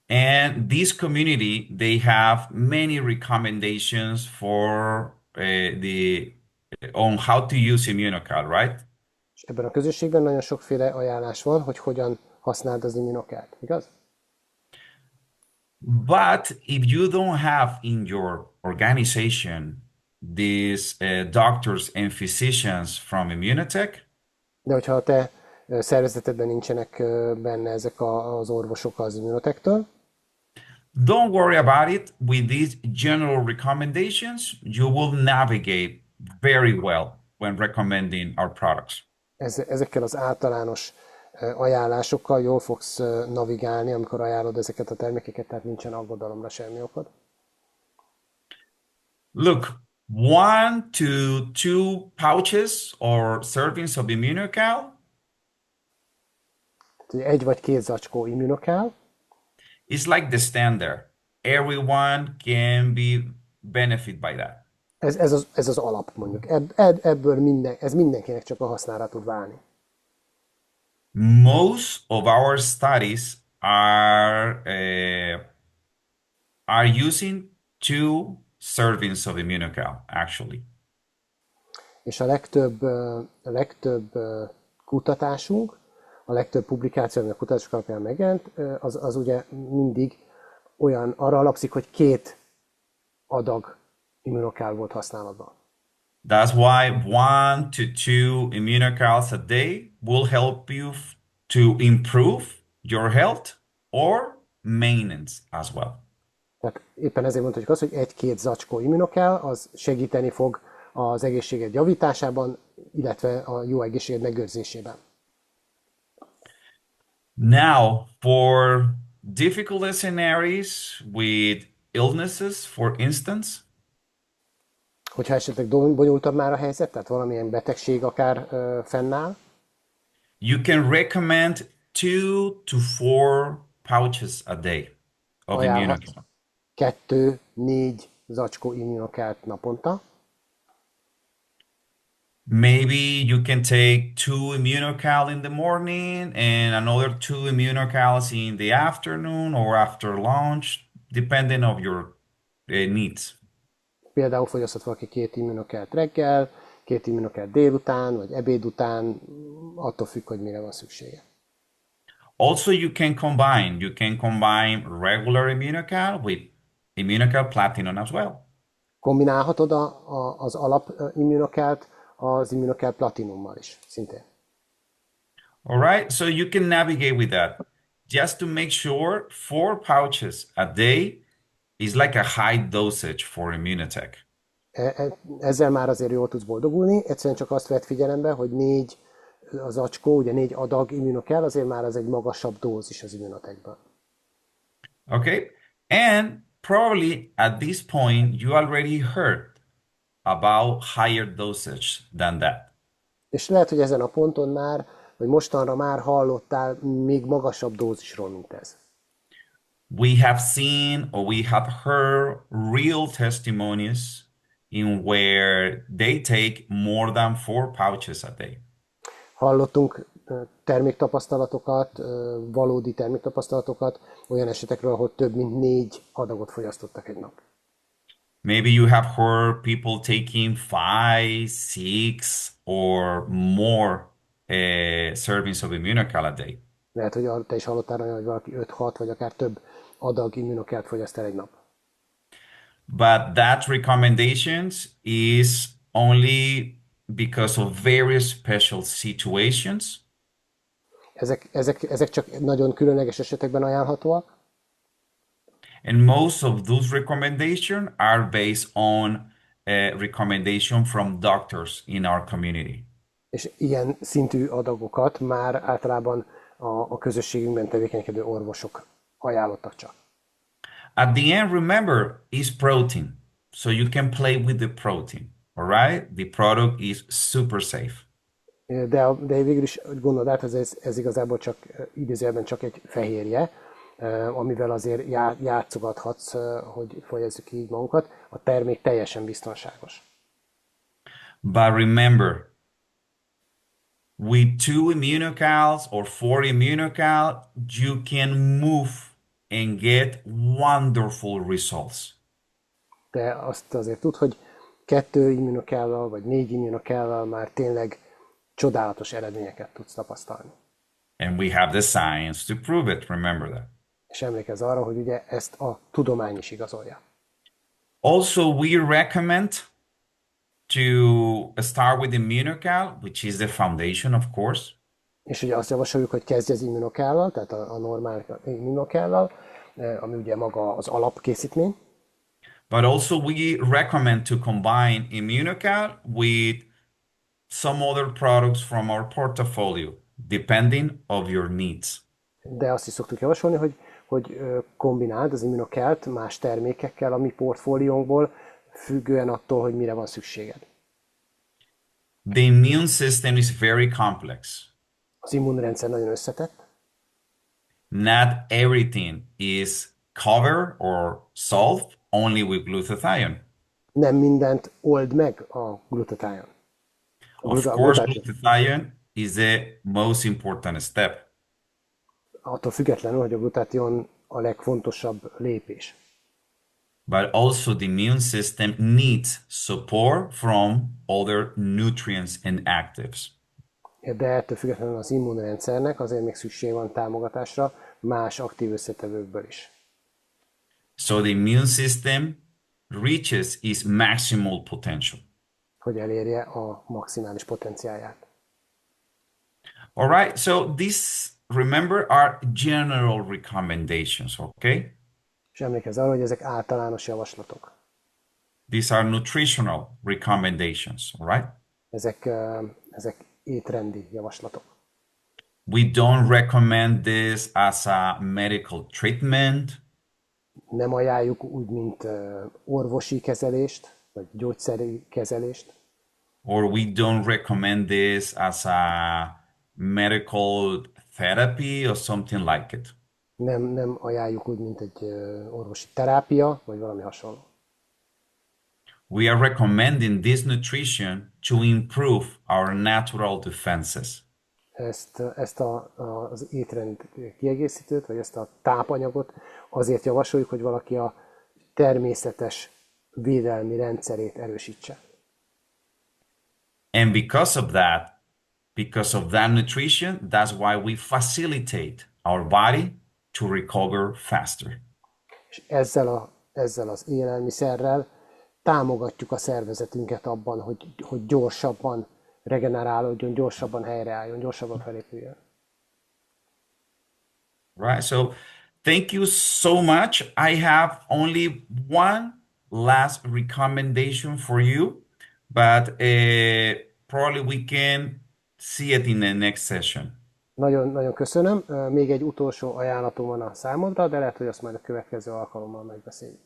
And this community, they have many recommendations for on how to use Immunocal, right? és ebben a közösségben nagyon sokféle ajánlás van, hogy hogyan használd az Immunocalt, igaz? But if you don't have in your organization these doctors and physicians from Immunotech, De hogyha a te szervezetedben nincsenek benne ezek az orvosok az Immunotech-től, don't worry about it. With these general recommendations, you will navigate very well when recommending our products. ezekkel az általános ajánlásokkal jól fogsz navigálni, amikor ajánlod ezeket a termékeket, tehát nincsen aggodalomra semmi okod. Look, 1 to 2 pouches or servings of Immunocal Tehát 1 vagy 2 zacskó Immunocal, is like the standard. Everyone can be benefit by that. ez az alap mondjuk. Ebből ez mindenkinek csak a hasznára tud válni. Most of our studies are using 2 servings of Immunocal, actually. És a legtöbb kutatásunk, a legtöbb publikáció, ami a kutatások alapján megjelent, az ugye mindig arra alapszik, hogy 2 adag Immunocal volt használatban. That's why 1 to 2 Immunocals a day will help you to improve your health or maintenance as well. Tehát éppen ezért mondhatjuk azt, hogy 1-2 zacskó Immunocal, az segíteni fog az egészséged javításában, illetve a jó egészséged megőrzésében. Now, for difficult scenarios with illnesses, for instance, Hogyha esetleg bonyolultabb már a helyzet, tehát valamilyen betegség akár fennáll, you can recommend 2 to 4 pouches a day of ajánlhatsz Immunocal. 2-4 zacskó Immunocalt naponta. Maybe you can take 2 Immunocal in the morning and another 2 Immunocals in the afternoon or after lunch, depending on your needs. Például fogyaszthat valaki 2 Immunocalt reggel, 2 Immunocalt délután, vagy ebéd után, attól függ, hogy mire van szüksége. Also, you can combine regular Immunocal with Immunocal Platinum as well. Kombinálhatod az alap Immunocalt az Immunocal Platinummal is, szintén. All right, so you can navigate with that. Just to make sure 4 pouches a day is like a high dosage for Immunotech. Ezzel már azért jól tudsz boldogulni, egyszerűen csak azt vedd figyelembe, hogy 4 az zacskó, ugye 4 adag Immunocal, azért már az egy magasabb dózis az Immunotechben. Okay, and probably at this point you already heard about higher dosage than that. És lehet, hogy ezen a ponton már, vagy mostanra már hallottál még magasabb dózisról, mint ez. We have seen or we have heard real testimonies in where they take more than 4 pouches a day. Hallottunk terméktapasztalatokat, valódi terméktapasztalatokat olyan esetekről, ahol több mint 4 adagot fogyasztottak egy nap. Maybe you have heard people taking 5, 6, or more servings of Immunocal a day. Lehet, hogy te is hallottál olyan, hogy valaki 5-6 vagy akár több adag Immunocalt fogyaszt el egy nap. But that recommendations is only because of very special situations. Ezek csak nagyon különleges esetekben ajánlhatóak, And most of those recommendations are based on a recommendation from doctors in our community. és ilyen szintű adagokat már általában a közösségünkben tevékenykedő orvosok ajánlottak csak. At the end, remember, it's protein. So you can play with the protein. All right? The product is super safe. De végül is gondold át, ez igazából csak idézőjelben csak egy fehérje, amivel azért játszogathatsz, hogy fejezzük így magunkat. A termék teljesen biztonságos. But remember, with 2 immunocals or 4 immunocal, you can move and get wonderful results. De azt azért tud, hogy 2 immunocallal vagy 4 immunocallal már tényleg csodálatos eredményeket tudsz tapasztalni. And we have the science to prove it, remember that. És emlékezz arra, hogy ugye ezt a tudomány is igazolja. Also, we recommend to start with immunocal, which is the foundation, of course. És ugye azt javasoljuk, hogy kezdj az immunocallal, tehát a normál immunocallal, ami ugye maga az alapkészítmény. But also we recommend to combine immunocal with some other products from our portfolio, depending of your needs. De azt is szoktuk javasolni, hogy kombináld az immunocalt más termékekkel a mi portfóliónkból, függően attól, hogy mire van szükséged. The immune system is very complex. Az immunrendszer nagyon összetett. Not everything is covered or solved only with glutathione. Nem mindent old meg a glutathione. Of course, glutathione is the most important step. Attól függetlenül, hogy a glutathion a legfontosabb lépés. But also the immune system needs support from other nutrients and actives. De ettől függetlenül az immunrendszernek azért még szükség van támogatásra más aktív összetevőkből is. So the immune system reaches its maximal potential. Hogy elérje a maximális potenciáját. All right, so these, remember, are general recommendations, okay? És emlékezz arra, hogy ezek általános javaslatok. These are nutritional recommendations, all right? Ezek étrendi javaslatok. We don't recommend this as a medical treatment. Nem ajánljuk úgy, mint orvosi kezelést, vagy gyógyszeri kezelést. Or we don't recommend this as a medical therapy or something like it. Nem ajánljuk úgy, mint egy orvosi terápia, vagy valami hasonló. We are recommending this nutrition to improve our natural defenses. Az étrend kiegészítőt, vagy ezt a tápanyagot azért javasoljuk, hogy valaki a természetes védelmi rendszerét erősítse. And because of that nutrition, that's why we facilitate our body to recover faster. És ezzel az élelmiszerrel támogatjuk a szervezetünket abban, hogy gyorsabban regenerálódjon, gyorsabban helyreálljon, gyorsabban felépüljön. Right, so thank you so much. I have only one last recommendation for you, but probably we can see it in the next session. Nagyon, nagyon köszönöm. Még egy utolsó ajánlatom van a számodra, de lehet, hogy azt majd a következő alkalommal megbeszéljük.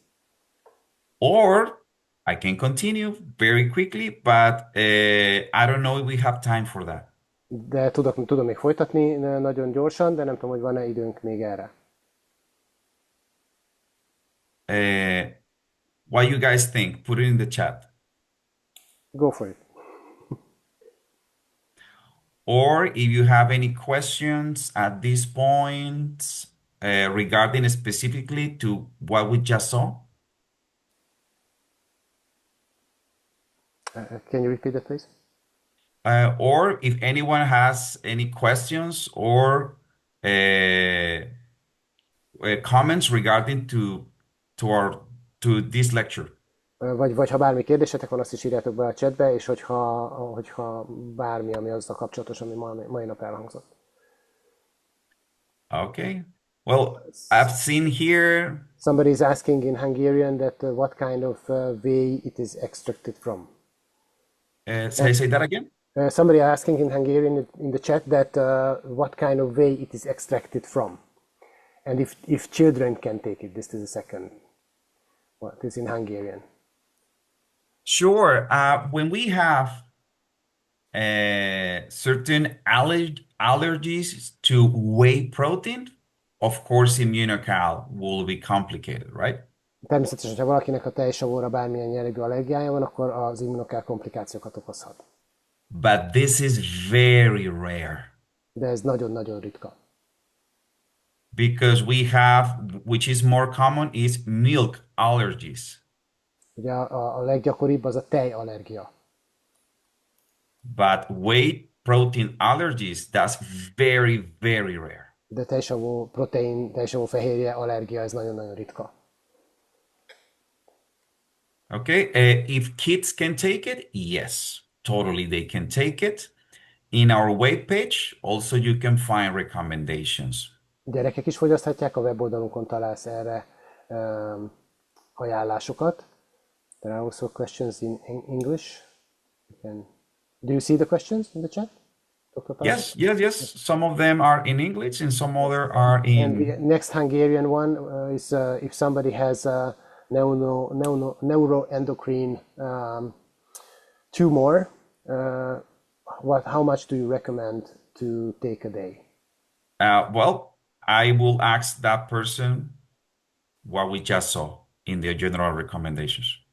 Or I can continue very quickly, but I don't know if we have time for that. De tudom még folytatni nagyon gyorsan, de nem tudom, hogy van-e időnk még erre. What you guys think? Put it in the chat. Go for it. Or if you have any questions at this point regarding specifically to what we just saw. Can you repeat that, please? Or if anyone has any questions or comments regarding to this lecture. Vagy ha bármi kérdésetek van, azt is írjátok be a chatbe, és hogyha bármi, ami azzal kapcsolatos, ami mai nap elhangzott. Okay. Well, I've seen here. Somebody is asking in Hungarian that what kind of whey it is extracted from. Say that again? Somebody asking in Hungarian in the chat that what kind of whey it is extracted from. And if children can take it, this is the second. What is in Hungarian? Sure. When we have certain allergies to whey protein, of course, Immunocal will be complicated, right? Természetesen, ha valakinek a tejsavóra bármilyen jellegű allergiája van, akkor az Immunocal komplikációkat okozhat. But this is very rare De ez nagyon-nagyon ritka. because we have, which is more common, is milk allergies. Ugye a leggyakoribb az a tejallergia. But whey protein allergies, that's very, very rare. De tejsavó protein, tejsavó fehérje allergia, ez nagyon-nagyon ritka. Okay, if kids can take it, yes, totally they can take it. In our webpage, also you can find recommendations. Gyerekek is fogyaszthatják, a weboldalunkon találsz erre ajánlásokat. There are also questions in English. Do you see the questions in the chat? Dr. Palafox? Yes. Some of them are in English and some other are And the in... next Hungarian one is if somebody has a neuroendocrine tumor, how much do you recommend to take a day? Well, I will ask that person what we just saw in the general recommendations.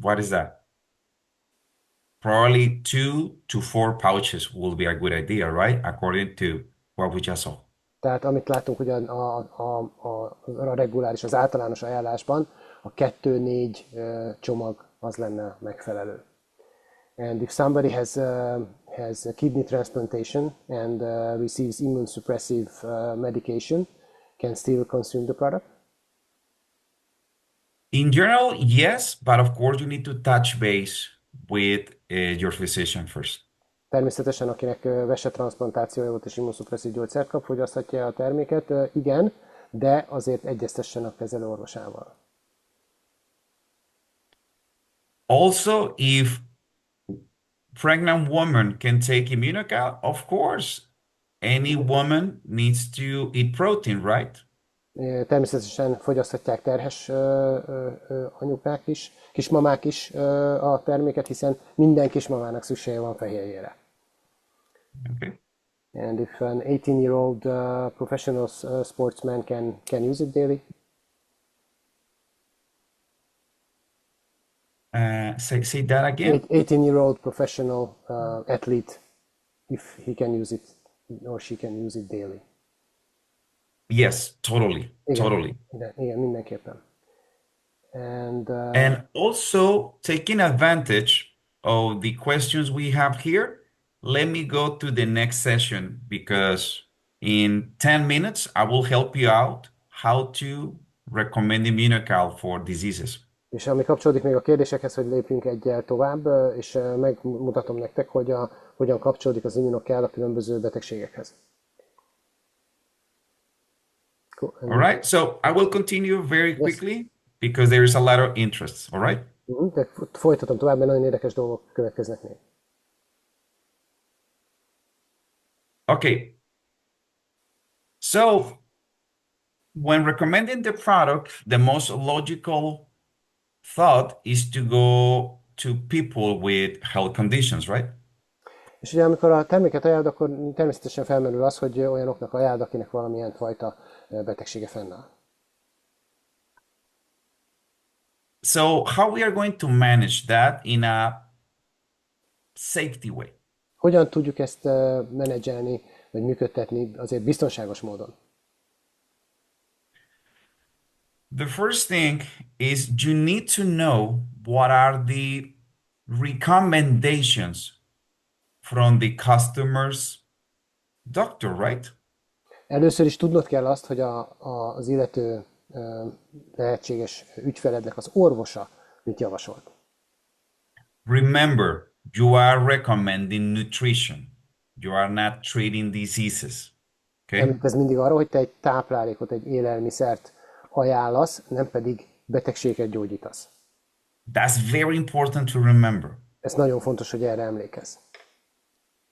What is that? Probably 2 to 4 pouches will be a good idea, right? According to what we just saw. Tehát amit látunk ugyan a reguláris, az általános ajánlásban, a 2-4 csomag az lenne megfelelő. And if somebody has a kidney transplantation and receives immunosuppressive medication, can still consume the product? In general, yes, but of course you need to touch base with your physician first. Természetesen, akinek vesetranszplantációja volt és immunosuppresszív gyógyszert kap, fogyaszthatja a terméket, igen, de azért egyeztessen a kezelőorvosával. Also, if pregnant woman can take Immunocal, of course, any woman needs to eat protein, right? Természetesen fogyaszthatják terhes anyukák is, kismamák is a terméket, hiszen minden kismamának szüksége van fehérjére. Okay. And if an 18-year-old professional sportsman can use it daily? Say that again. 18-year-old professional athlete, if he can use it or she can use it daily. Yes, totally. Igen, mindenképpen. And also taking advantage of the questions we have here, let me go to the next session because in 10 minutes I will help you out how to recommend Immunocal for diseases. És ami kapcsolódik még a kérdésekhez, hogy lépjünk egyel tovább, és megmutatom nektek, hogy hogyan kapcsolódik az Immunocal a különböző betegségekhez. Cool. All right, so I will continue very quickly because there is a lot of interest, all right? De folytatom tovább, mert nagyon érdekes dolgok következnek még. Okay. So when recommending the product, the most logical thought is to go to people with health conditions, right? És ugye amikor a terméket ajánlod, akkor természetesen felmerül az, hogy olyanoknak ajánlod, akinek valamilyen fajta betegsége fennáll. So how we are going to manage that in a safety way? Hogyan tudjuk ezt menedzselni, vagy működtetni azért biztonságos módon? The first thing is you need to know what are the recommendations from the customer's doctor, right? Először is tudnod kell azt, hogy az illető lehetséges ügyfelednek az orvosa mit javasolt. Remember, you are recommending nutrition. You are not treating diseases. Okay? Ez mindig arra, hogy te egy táplálékot, egy élelmiszert ajánlasz, nem pedig betegséget gyógyítasz. That's very important to remember. Ez nagyon fontos, hogy erre emlékezz.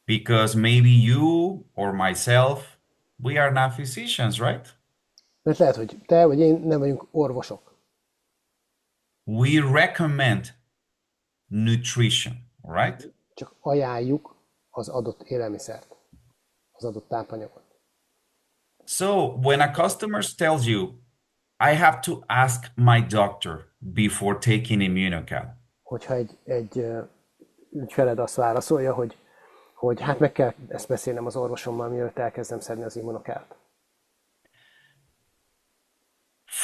Because maybe you or myself, we are not physicians, right? Mert lehet, hogy te vagy én nem vagyunk orvosok. We recommend nutrition, right? csak ajánljuk az adott élelmiszert, az adott tápanyagot. So when a customer tells you, I have to ask my doctor before taking Immunocal, Hogyha egy ügyfeled azt válaszolja, hogy hát meg kell ezt beszélnem az orvosommal, mielőtt elkezdem szedni az Immunocalt.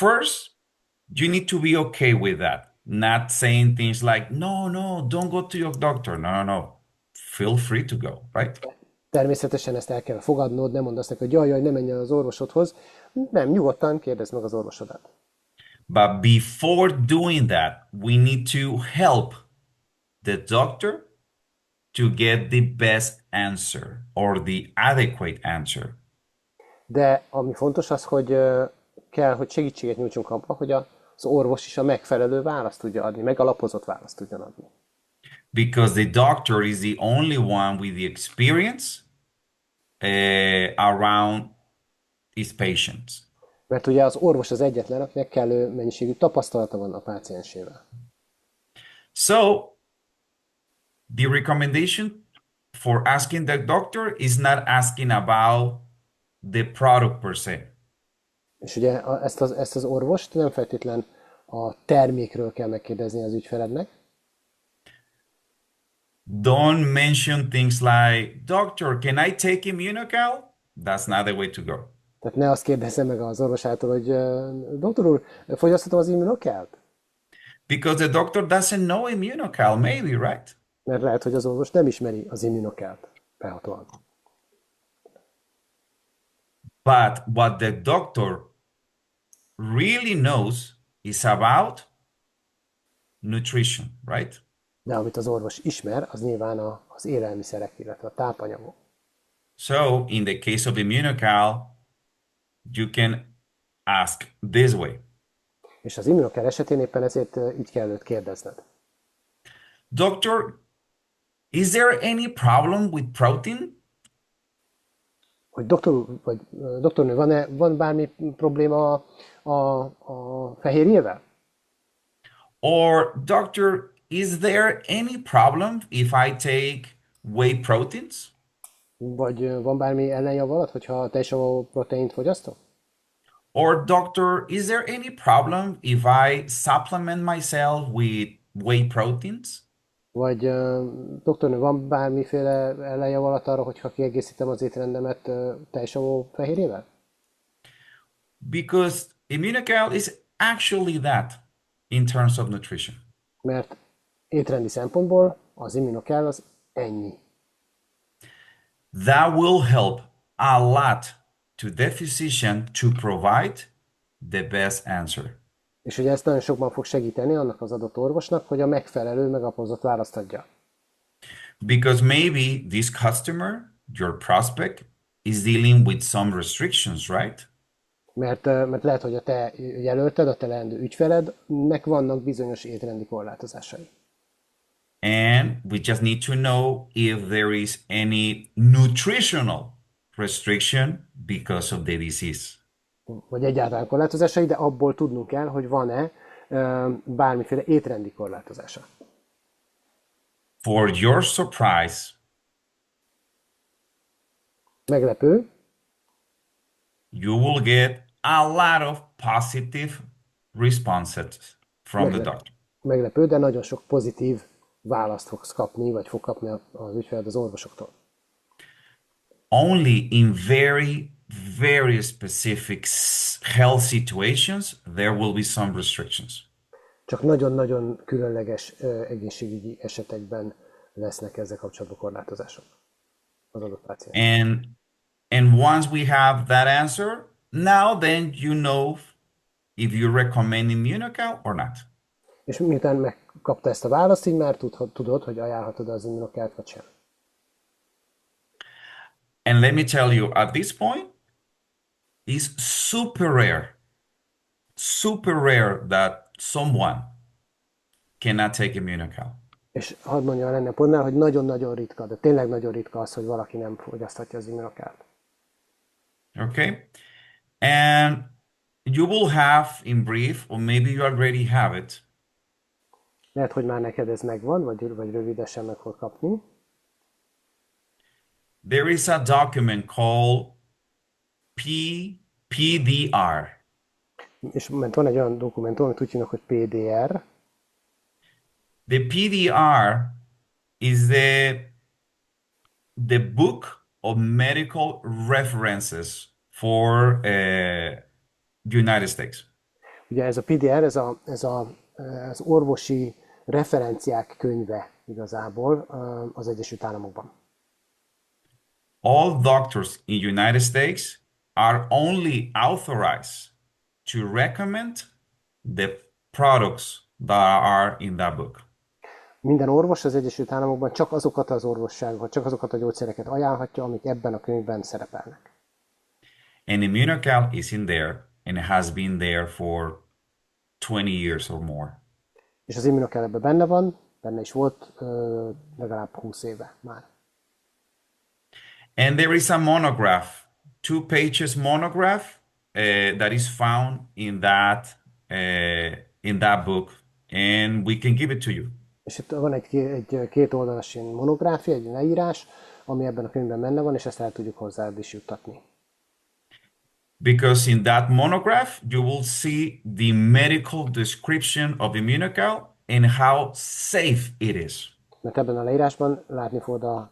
first, you need to be okay with that. Not saying things like, no, don't go to your doctor. No. Feel free to go, right? Természetesen ezt el kell fogadnod, nem mondd azt neki, hogy jaj, ne menj el az orvosodhoz. Nem, nyugodtan kérdezd meg az orvosodat. But before doing that, we need to help the doctor to get the best answer or the adequate answer. De ami fontos az, hogy kell, hogy segítséget nyújtsunk abban, hogy az orvos is a megfelelő választ tudja adni, megalapozott választ tudjon adni. Because the doctor is the only one with the experience around his patients. Mert ugye az orvos az egyetlen, akinek kellő mennyiségű tapasztalata van a páciensével. So, the recommendation for asking the doctor is not asking about the product per se. És ugye ezt az orvost nem feltétlen a termékről kell megkérdezni az ügyfelednek. Don't mention things like, doctor, can I take Immunocal? That's not the way to go. Tehát ne azt kérdezze meg az orvosától, hogy doktor úr, fogyaszthatom az Immunocalt? Because the doctor doesn't know Immunocal, maybe, right? Mert lehet, hogy az orvos nem ismeri az Immunocalt behatóan. But what the doctor really knows is about nutrition, right? De amit az orvos ismer, az nyilván az élelmiszerek, illetve a tápanyagok. So, in the case of Immunocal, you can ask this way. És az Immunocal esetén éppen ezért így kell őt kérdezned. Doctor, is there any problem with protein? Hogy doktornő, van bármi probléma a fehérjével? Or, doctor, is there any problem if I take whey proteins? Vagy van bármi ellenjavalat, hogyha teljesavú proteint fogyasztok? Or, doctor, is there any problem if I supplement myself with whey proteins? Vagy doktornő, van bármiféle ellenjavalat arra, hogyha kiegészítem az étrendemet teljesavú fehérjével? Because Immunocal is actually that in terms of nutrition. Mert étrendi szempontból az Immunocal az ennyi. That will help a lot to the physician to provide the best answer. És ugye ezt nagyon sokban fog segíteni annak az adott orvosnak, hogy a megfelelő, megalapozott választ adja. Because maybe this customer, your prospect, is dealing with some restrictions, right? Mert lehet, hogy a te jelölted, a te leendő ügyfelednek vannak bizonyos étrendi korlátozásai. And we just need to know if there is any nutritional restriction because of the disease. Vagy egyáltalán korlátozásai, de abból tudnunk kell, hogy van-e bármiféle étrendi korlátozása. For your surprise, Meglepő, you will get a lot of positive responses from the doctor. meglepő, de nagyon sok pozitív választ fogsz kapni, vagy fog kapni az ügyfeled az orvosoktól. Only in very specific health situations, there will be some restrictions. Csak nagyon-nagyon különleges egészségügyi esetekben lesznek ezzel kapcsolatban korlátozások az adott páciens. And once we have that answer, now then you know if you recommend Immunocal or not. És miután megkapta ezt a választ, így már tudod, hogy ajánlhatod az Immunocalt vagy sem. And let me tell you, at this point, it's super rare that someone cannot take Immunocal. És hadd mondjam ennél pontnál, hogy nagyon-nagyon ritka, de tényleg nagyon ritka az, hogy valaki nem fogyaszthatja az Immunocalt. Okay? And you will have, in brief, or maybe you already have it, Lehet, hogy már neked ez megvan, vagy rövidesen meg fog kapni. there is a document called PDR. És mert van egy olyan dokumentum, amit úgy hívnak, hogy PDR. The PDR is the book of medical references for the United States. Ugye ez a PDR, az orvosi referenciák könyve igazából az Egyesült Államokban. All doctors in United States are only authorized to recommend the products that are in that book. Minden orvos az Egyesült Államokban csak azokat az orvosságokat, csak azokat a gyógyszereket ajánlhatja, amik ebben a könyvben szerepelnek. And Immunocal is in there and has been there for 20 years or more. És az Immunocal ebben benne van, benne is volt legalább 20 éve már. And there is a monograph, 2 pages monograph that is found in that book, and we can give it to you. És itt van egy két oldalas ilyen monográfia, egy leírás, ami ebben a könyvben benne van, és ezt el tudjuk hozzád is juttatni. Because in that monograph, you will see the medical description of Immunocal and how safe it is. Mert ebben a leírásban látni fogod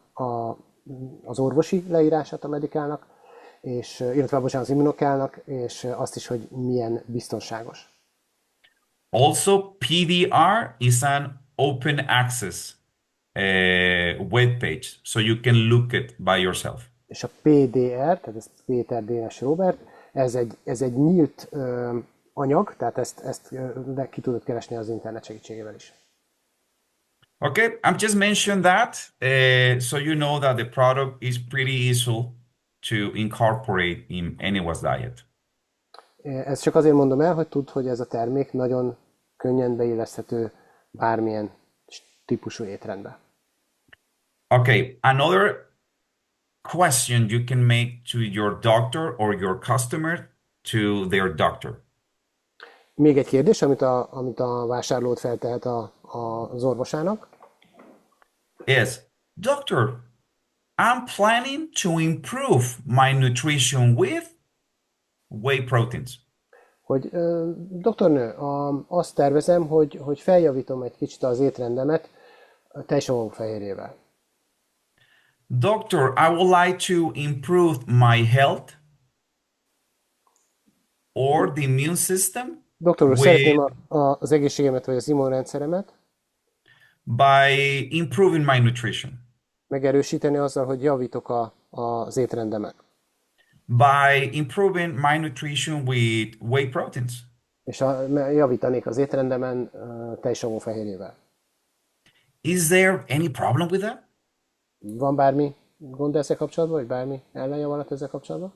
az orvosi leírását a medikálnak, és, illetve bocsánat, az Immunocalnak, és azt is, hogy milyen biztonságos. Also, PDR is an open access web page, so you can look it by yourself. És a PDR, tehát ez Péter Dénes Robert, ez egy nyílt anyag, tehát ezt ki tudod keresni az internet segítségével is. Okay, I'm just mentioning that so you know that the product is pretty easy to incorporate in anyone's diet. Ezt csak azért mondom el, hogy tudd, hogy ez a termék nagyon könnyen beilleszthető bármilyen típusú étrendbe. Okay, another question you can make to your doctor or your customer to their doctor. Még egy kérdés, amit a vásárlót feltehet az orvosának. Is, doctor, I'm planning to improve my nutrition with whey proteins. Hogy doktornő, azt tervezem, hogy feljavítom egy kicsit az étrendemet tejsavófehérjével. Doctor, I would like to improve my health or the immune system Doktor úr, with, szeretném az egészségemet vagy az immunrendszeremet by improving my nutrition, megerősíteni azzal, hogy javítok az étrendemet. by improving my nutrition with whey proteins. És javítanék az étrendemen tejsavófehérjével. Is there any problem with that? Van bármi gond ezzel kapcsolatban, vagy bármi ellenjavalat ezzel kapcsolatban?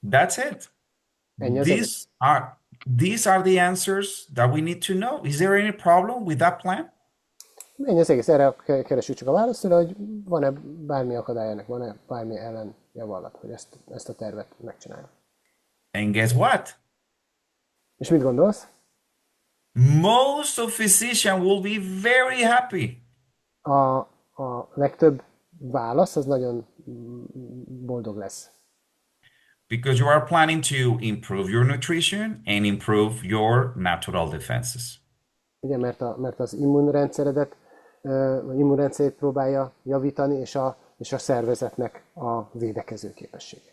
That's it. Ennyi az These are the answers that we need to know. Is there any problem with that plan? Ennyi az egész, erre keresjük csak a választ, hogy van-e bármi akadály ennek, van-e bármi ellenjavalat, hogy ezt a tervet megcsinálja. And guess what? És mit gondolsz? Most of physicians will be very happy. A legtöbb válasz az nagyon boldog lesz. Because you are planning to improve your nutrition and improve your natural defenses. Ugye, mert az immunrendszeredet, immunrendszerét próbálja javítani, és a szervezetnek a védekező képessége.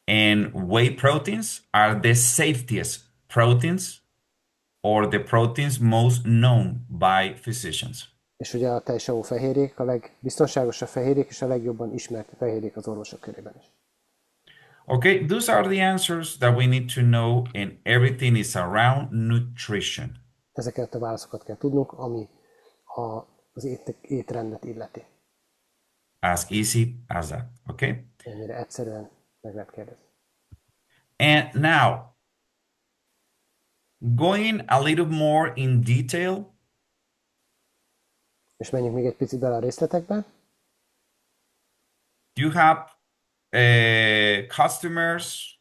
And whey proteins are the safest proteins or the proteins most known by physicians. És ugye a tejsavó fehérjék a legbiztonságosabb fehérjék, és a legjobban ismert fehérjék az orvosok körében is. Okay, those are the answers that we need to know, and everything is around nutrition. Ezeket a válaszokat kell tudnunk, ami az étrendet illeti. As easy as that, okay? Ennyire egyszerűen meg lehet kérdezni. And now, going a little more in detail, És menjünk még egy picit bele a részletekbe. you have customers,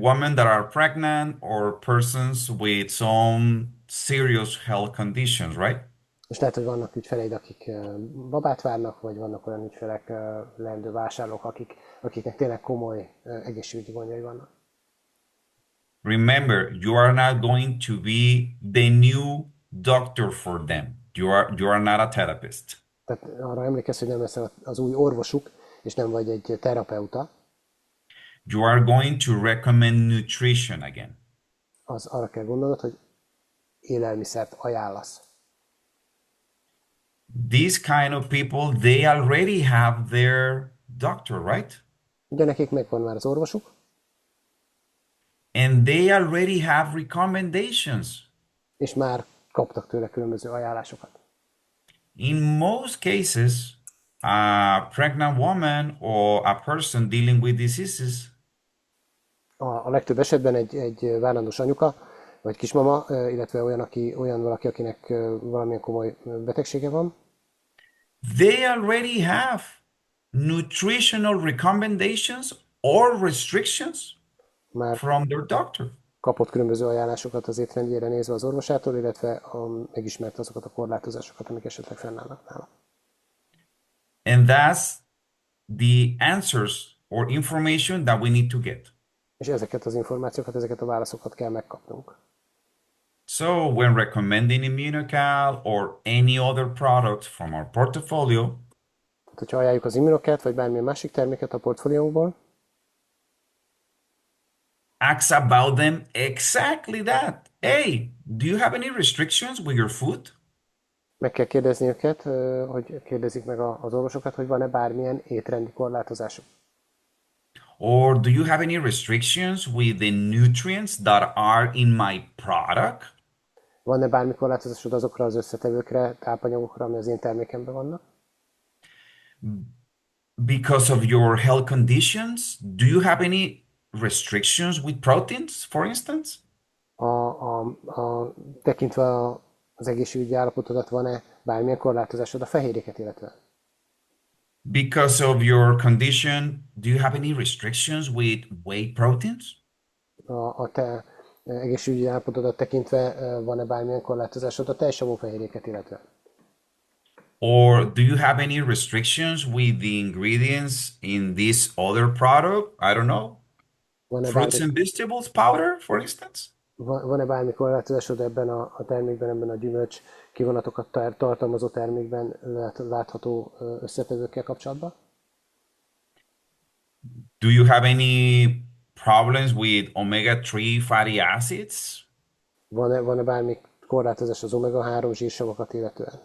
women that are pregnant or persons with some serious health conditions, right? És lehet, hogy vannak ügyfeleid, akik babát várnak, vagy vannak olyan ügyfelek, leendő vásárlók, akiknek tényleg komoly egészségügyi gondjai vannak. Remember, you are not going to be the new doctor for them. You are not a therapist. Tehát arra emlékezz, hogy nem leszel az új orvosuk, és nem vagy egy terapeuta. You are going to recommend nutrition again. Az arra kell gondolnod, hogy élelmiszert ajánlasz. These kind of people, they already have their doctor, right? Ugye nekik megvan már az orvosuk, And they already have recommendations. és már kaptak tőle különböző ajánlásokat. In most cases, a pregnant woman or a person dealing with diseases, A legtöbb esetben egy várandós anyuka, vagy kismama, illetve olyan valaki, akinek valamilyen komoly betegsége van, they already have nutritional recommendations or restrictions már from their doctor. kapott különböző ajánlásokat az étrendjére nézve az orvosától, illetve megismert azokat a korlátozásokat, amik esetleg fennállnak nála. And that's the answers or information that we need to get. És ezeket az információkat, ezeket a válaszokat kell megkapnunk. So when recommending Immunocal or any other product from our portfolio, Tehát, hogyha ajánljuk az Immunocalt, vagy bármilyen másik terméket a portfóliónkból, ask about them exactly that. Hey, do you have any restrictions with your food? meg kell kérdezni őket, hogy kérdezik meg az orvosokat, hogy van-e bármilyen étrendi korlátozásuk. Or do you have any restrictions with the nutrients that are in my product? Van-e bármi korlátozásod azokra az összetevőkre, tápanyagokra, ami az én termékemben vannak? Because of your health conditions, do you have any restrictions with proteins, for instance? Tekintve az egészségügyi állapotodat, van-e bármilyen korlátozásod a fehérjéket illetve? Because of your condition, do you have any restrictions with whey proteins? A te egészségügyi állapotodat tekintve van-e bármilyen korlátozásod a tejsavú fehérjéket illetve? Or do you have any restrictions with the ingredients in this other product? I don't know. Van-e Fruits bármi, and vegetables powder, for instance? van-e bármi korlátozásod ebben a termékben, ebben a gyümölcs kivonatokat tartalmazó termékben látható összetevőkkel kapcsolatban? Do you have any problems with omega-3 fatty acids? Van-e bármi korlátozás az omega-3 zsírsavakat illetően?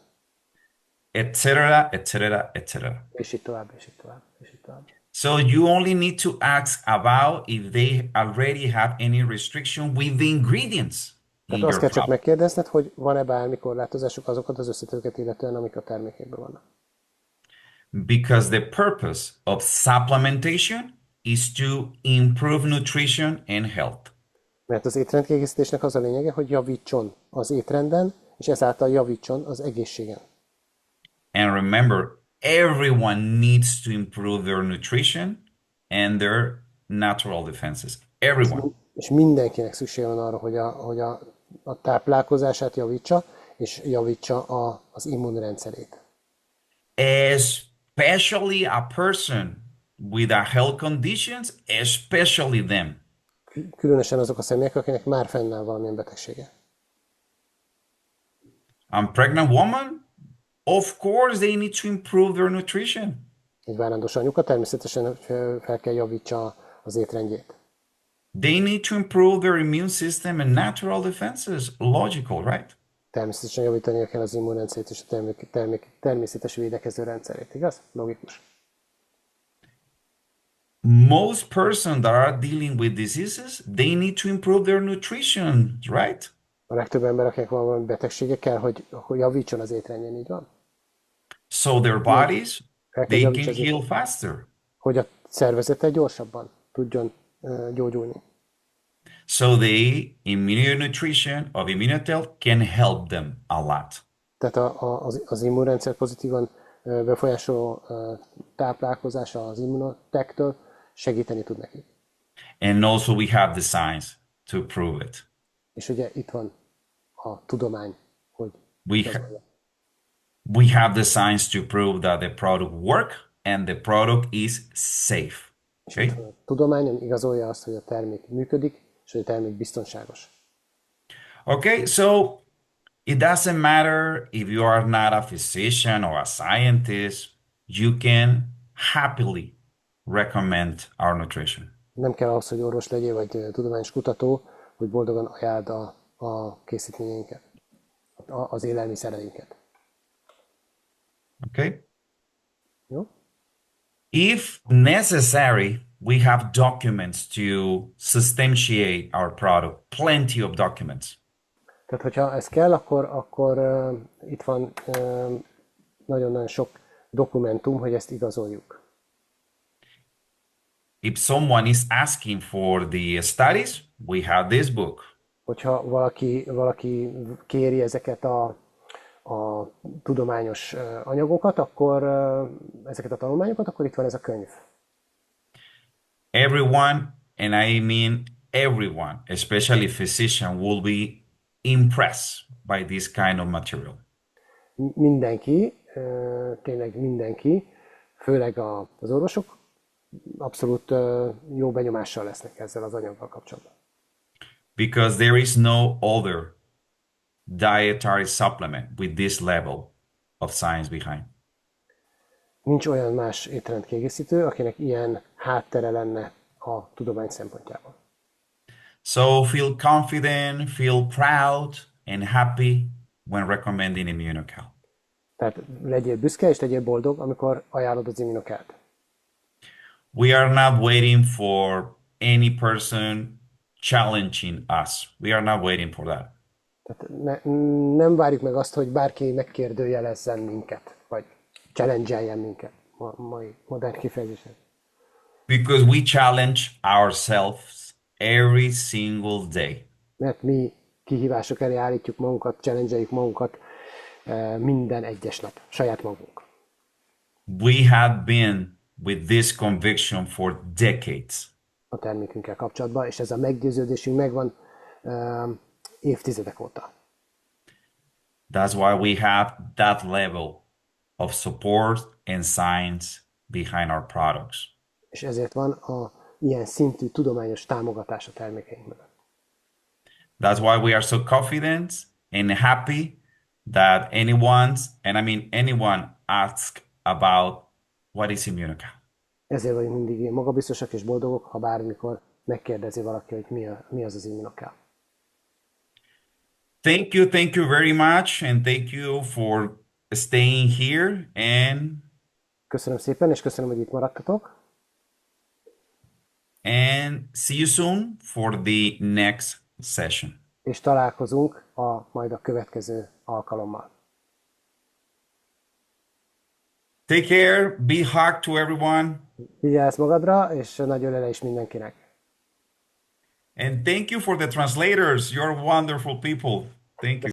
Etc., etc., etc. És így tovább, és így tovább, és így tovább. So you only need to ask about if they already have any restriction with the ingredients in Tehát azt your kell csak product. megkérdezned, hogy van-e bármi korlátozásuk azokat az összetevőket illetően, amik a termékekben vannak. Because the purpose of supplementation is to improve nutrition and health. Mert az étrendkiegészítésnek az a lényege, hogy javítson az étrenden, és ezáltal javítson az egészségen. And remember, everyone needs to improve their nutrition and their natural defenses. Everyone. És mindenkinek szüksége van arra, hogy a táplálkozását javítsa, és javítsa az immunrendszerét. Especially a person with a health conditions, especially them. Különösen azok a személyek, akinek már fennáll valamilyen betegsége. A pregnant woman, of course, they need to improve their nutrition. Egy várandós anyuka természetesen fel kell javítsa az étrendjét. They need to improve their immune system and natural defenses. Logical, right? Természetesen javítania kell az immunrendszerét és a természetes védekező rendszerét, igaz? Logikus. Most persons that are dealing with diseases, they need to improve their nutrition, right? A legtöbb ember, akinek van valami betegsége, kell, hogy javítson az étrendjén, így van? So their bodies, Fel kell they can javítsa az heal faster. hogy a szervezete gyorsabban tudjon gyógyulni. So the immunonutrition of Immunotel can help them a lot. Tehát az immunrendszer pozitívan befolyásoló táplálkozása az Immunotektől segíteni tud nekik. And also we have the science to prove it. És ugye itt van a tudomány, hogy We, ha- igazolja. We have the science to prove that the product works and the product is safe. És Okay? ott van a tudomány, ami igazolja azt, hogy a termék működik, és hogy a termék biztonságos. Okay, so it doesn't matter if you are not a physician or a scientist, you can happily recommend our nutrition. Nem kell ahhoz, hogy orvos legyél, vagy tudományos kutató, hogy boldogan ajánld a készítményeinket, az élelmiszereinket. Okay? Jó? If necessary, we have documents to substantiate our product, plenty of documents. Tehát, hogyha ez kell, akkor itt van nagyon-nagyon sok dokumentum, hogy ezt igazoljuk. If someone is asking for the studies, we have this book. Hogyha valaki kéri ezeket a tudományos anyagokat, akkor ezeket a tanulmányokat, akkor itt van ez a könyv. Everyone, and I mean everyone, especially physician, will be impressed by this kind of material. Mindenki, tényleg mindenki, főleg az orvosok abszolút jó benyomással lesznek ezzel az anyaggal kapcsolatban. Because there is no other dietary supplement with this level of science behind. Nincs olyan más étrendkiegészítő, akinek ilyen háttere lenne a tudomány szempontjából. So feel confident, feel proud, and happy when recommending Immunocal. Tehát legyél büszke és legyél boldog, amikor ajánlod az Immunocalt. We are not waiting for any person challenging us. We are not waiting for that. Tehát nem várjuk meg azt, hogy bárki megkérdőjelezzen minket, vagy challenge-eljen minket, mai modern kifejezésen. Because we challenge ourselves every single day. Mert mi kihívások elé állítjuk magunkat, challenge-eljük magunkat minden egyes nap, saját magunk. We have been with this conviction for decades. A termékünkkel kapcsolatban, és ez a meggyőződésünk megvan évtizedek óta. That's why we have that level of support and science behind our products. És ezért van ilyen szintű tudományos támogatás a termékeink mögött. That's why we are so confident and happy that anyone asks about what is Immunocal. Ezért vagyunk mindig ilyen magabiztosak és boldogok, ha bármikor megkérdezi valaki, hogy mi az Immunocal. Thank you very much, and thank you for staying here, and Köszönöm szépen, és köszönöm, hogy itt maradtatok. see you soon for the next session. És találkozunk majd a következő alkalommal. Take care, be hug to everyone, Vigyázz magadra, és nagy ölelés mindenkinek. and thank you for the translators. You're wonderful people. Thank you.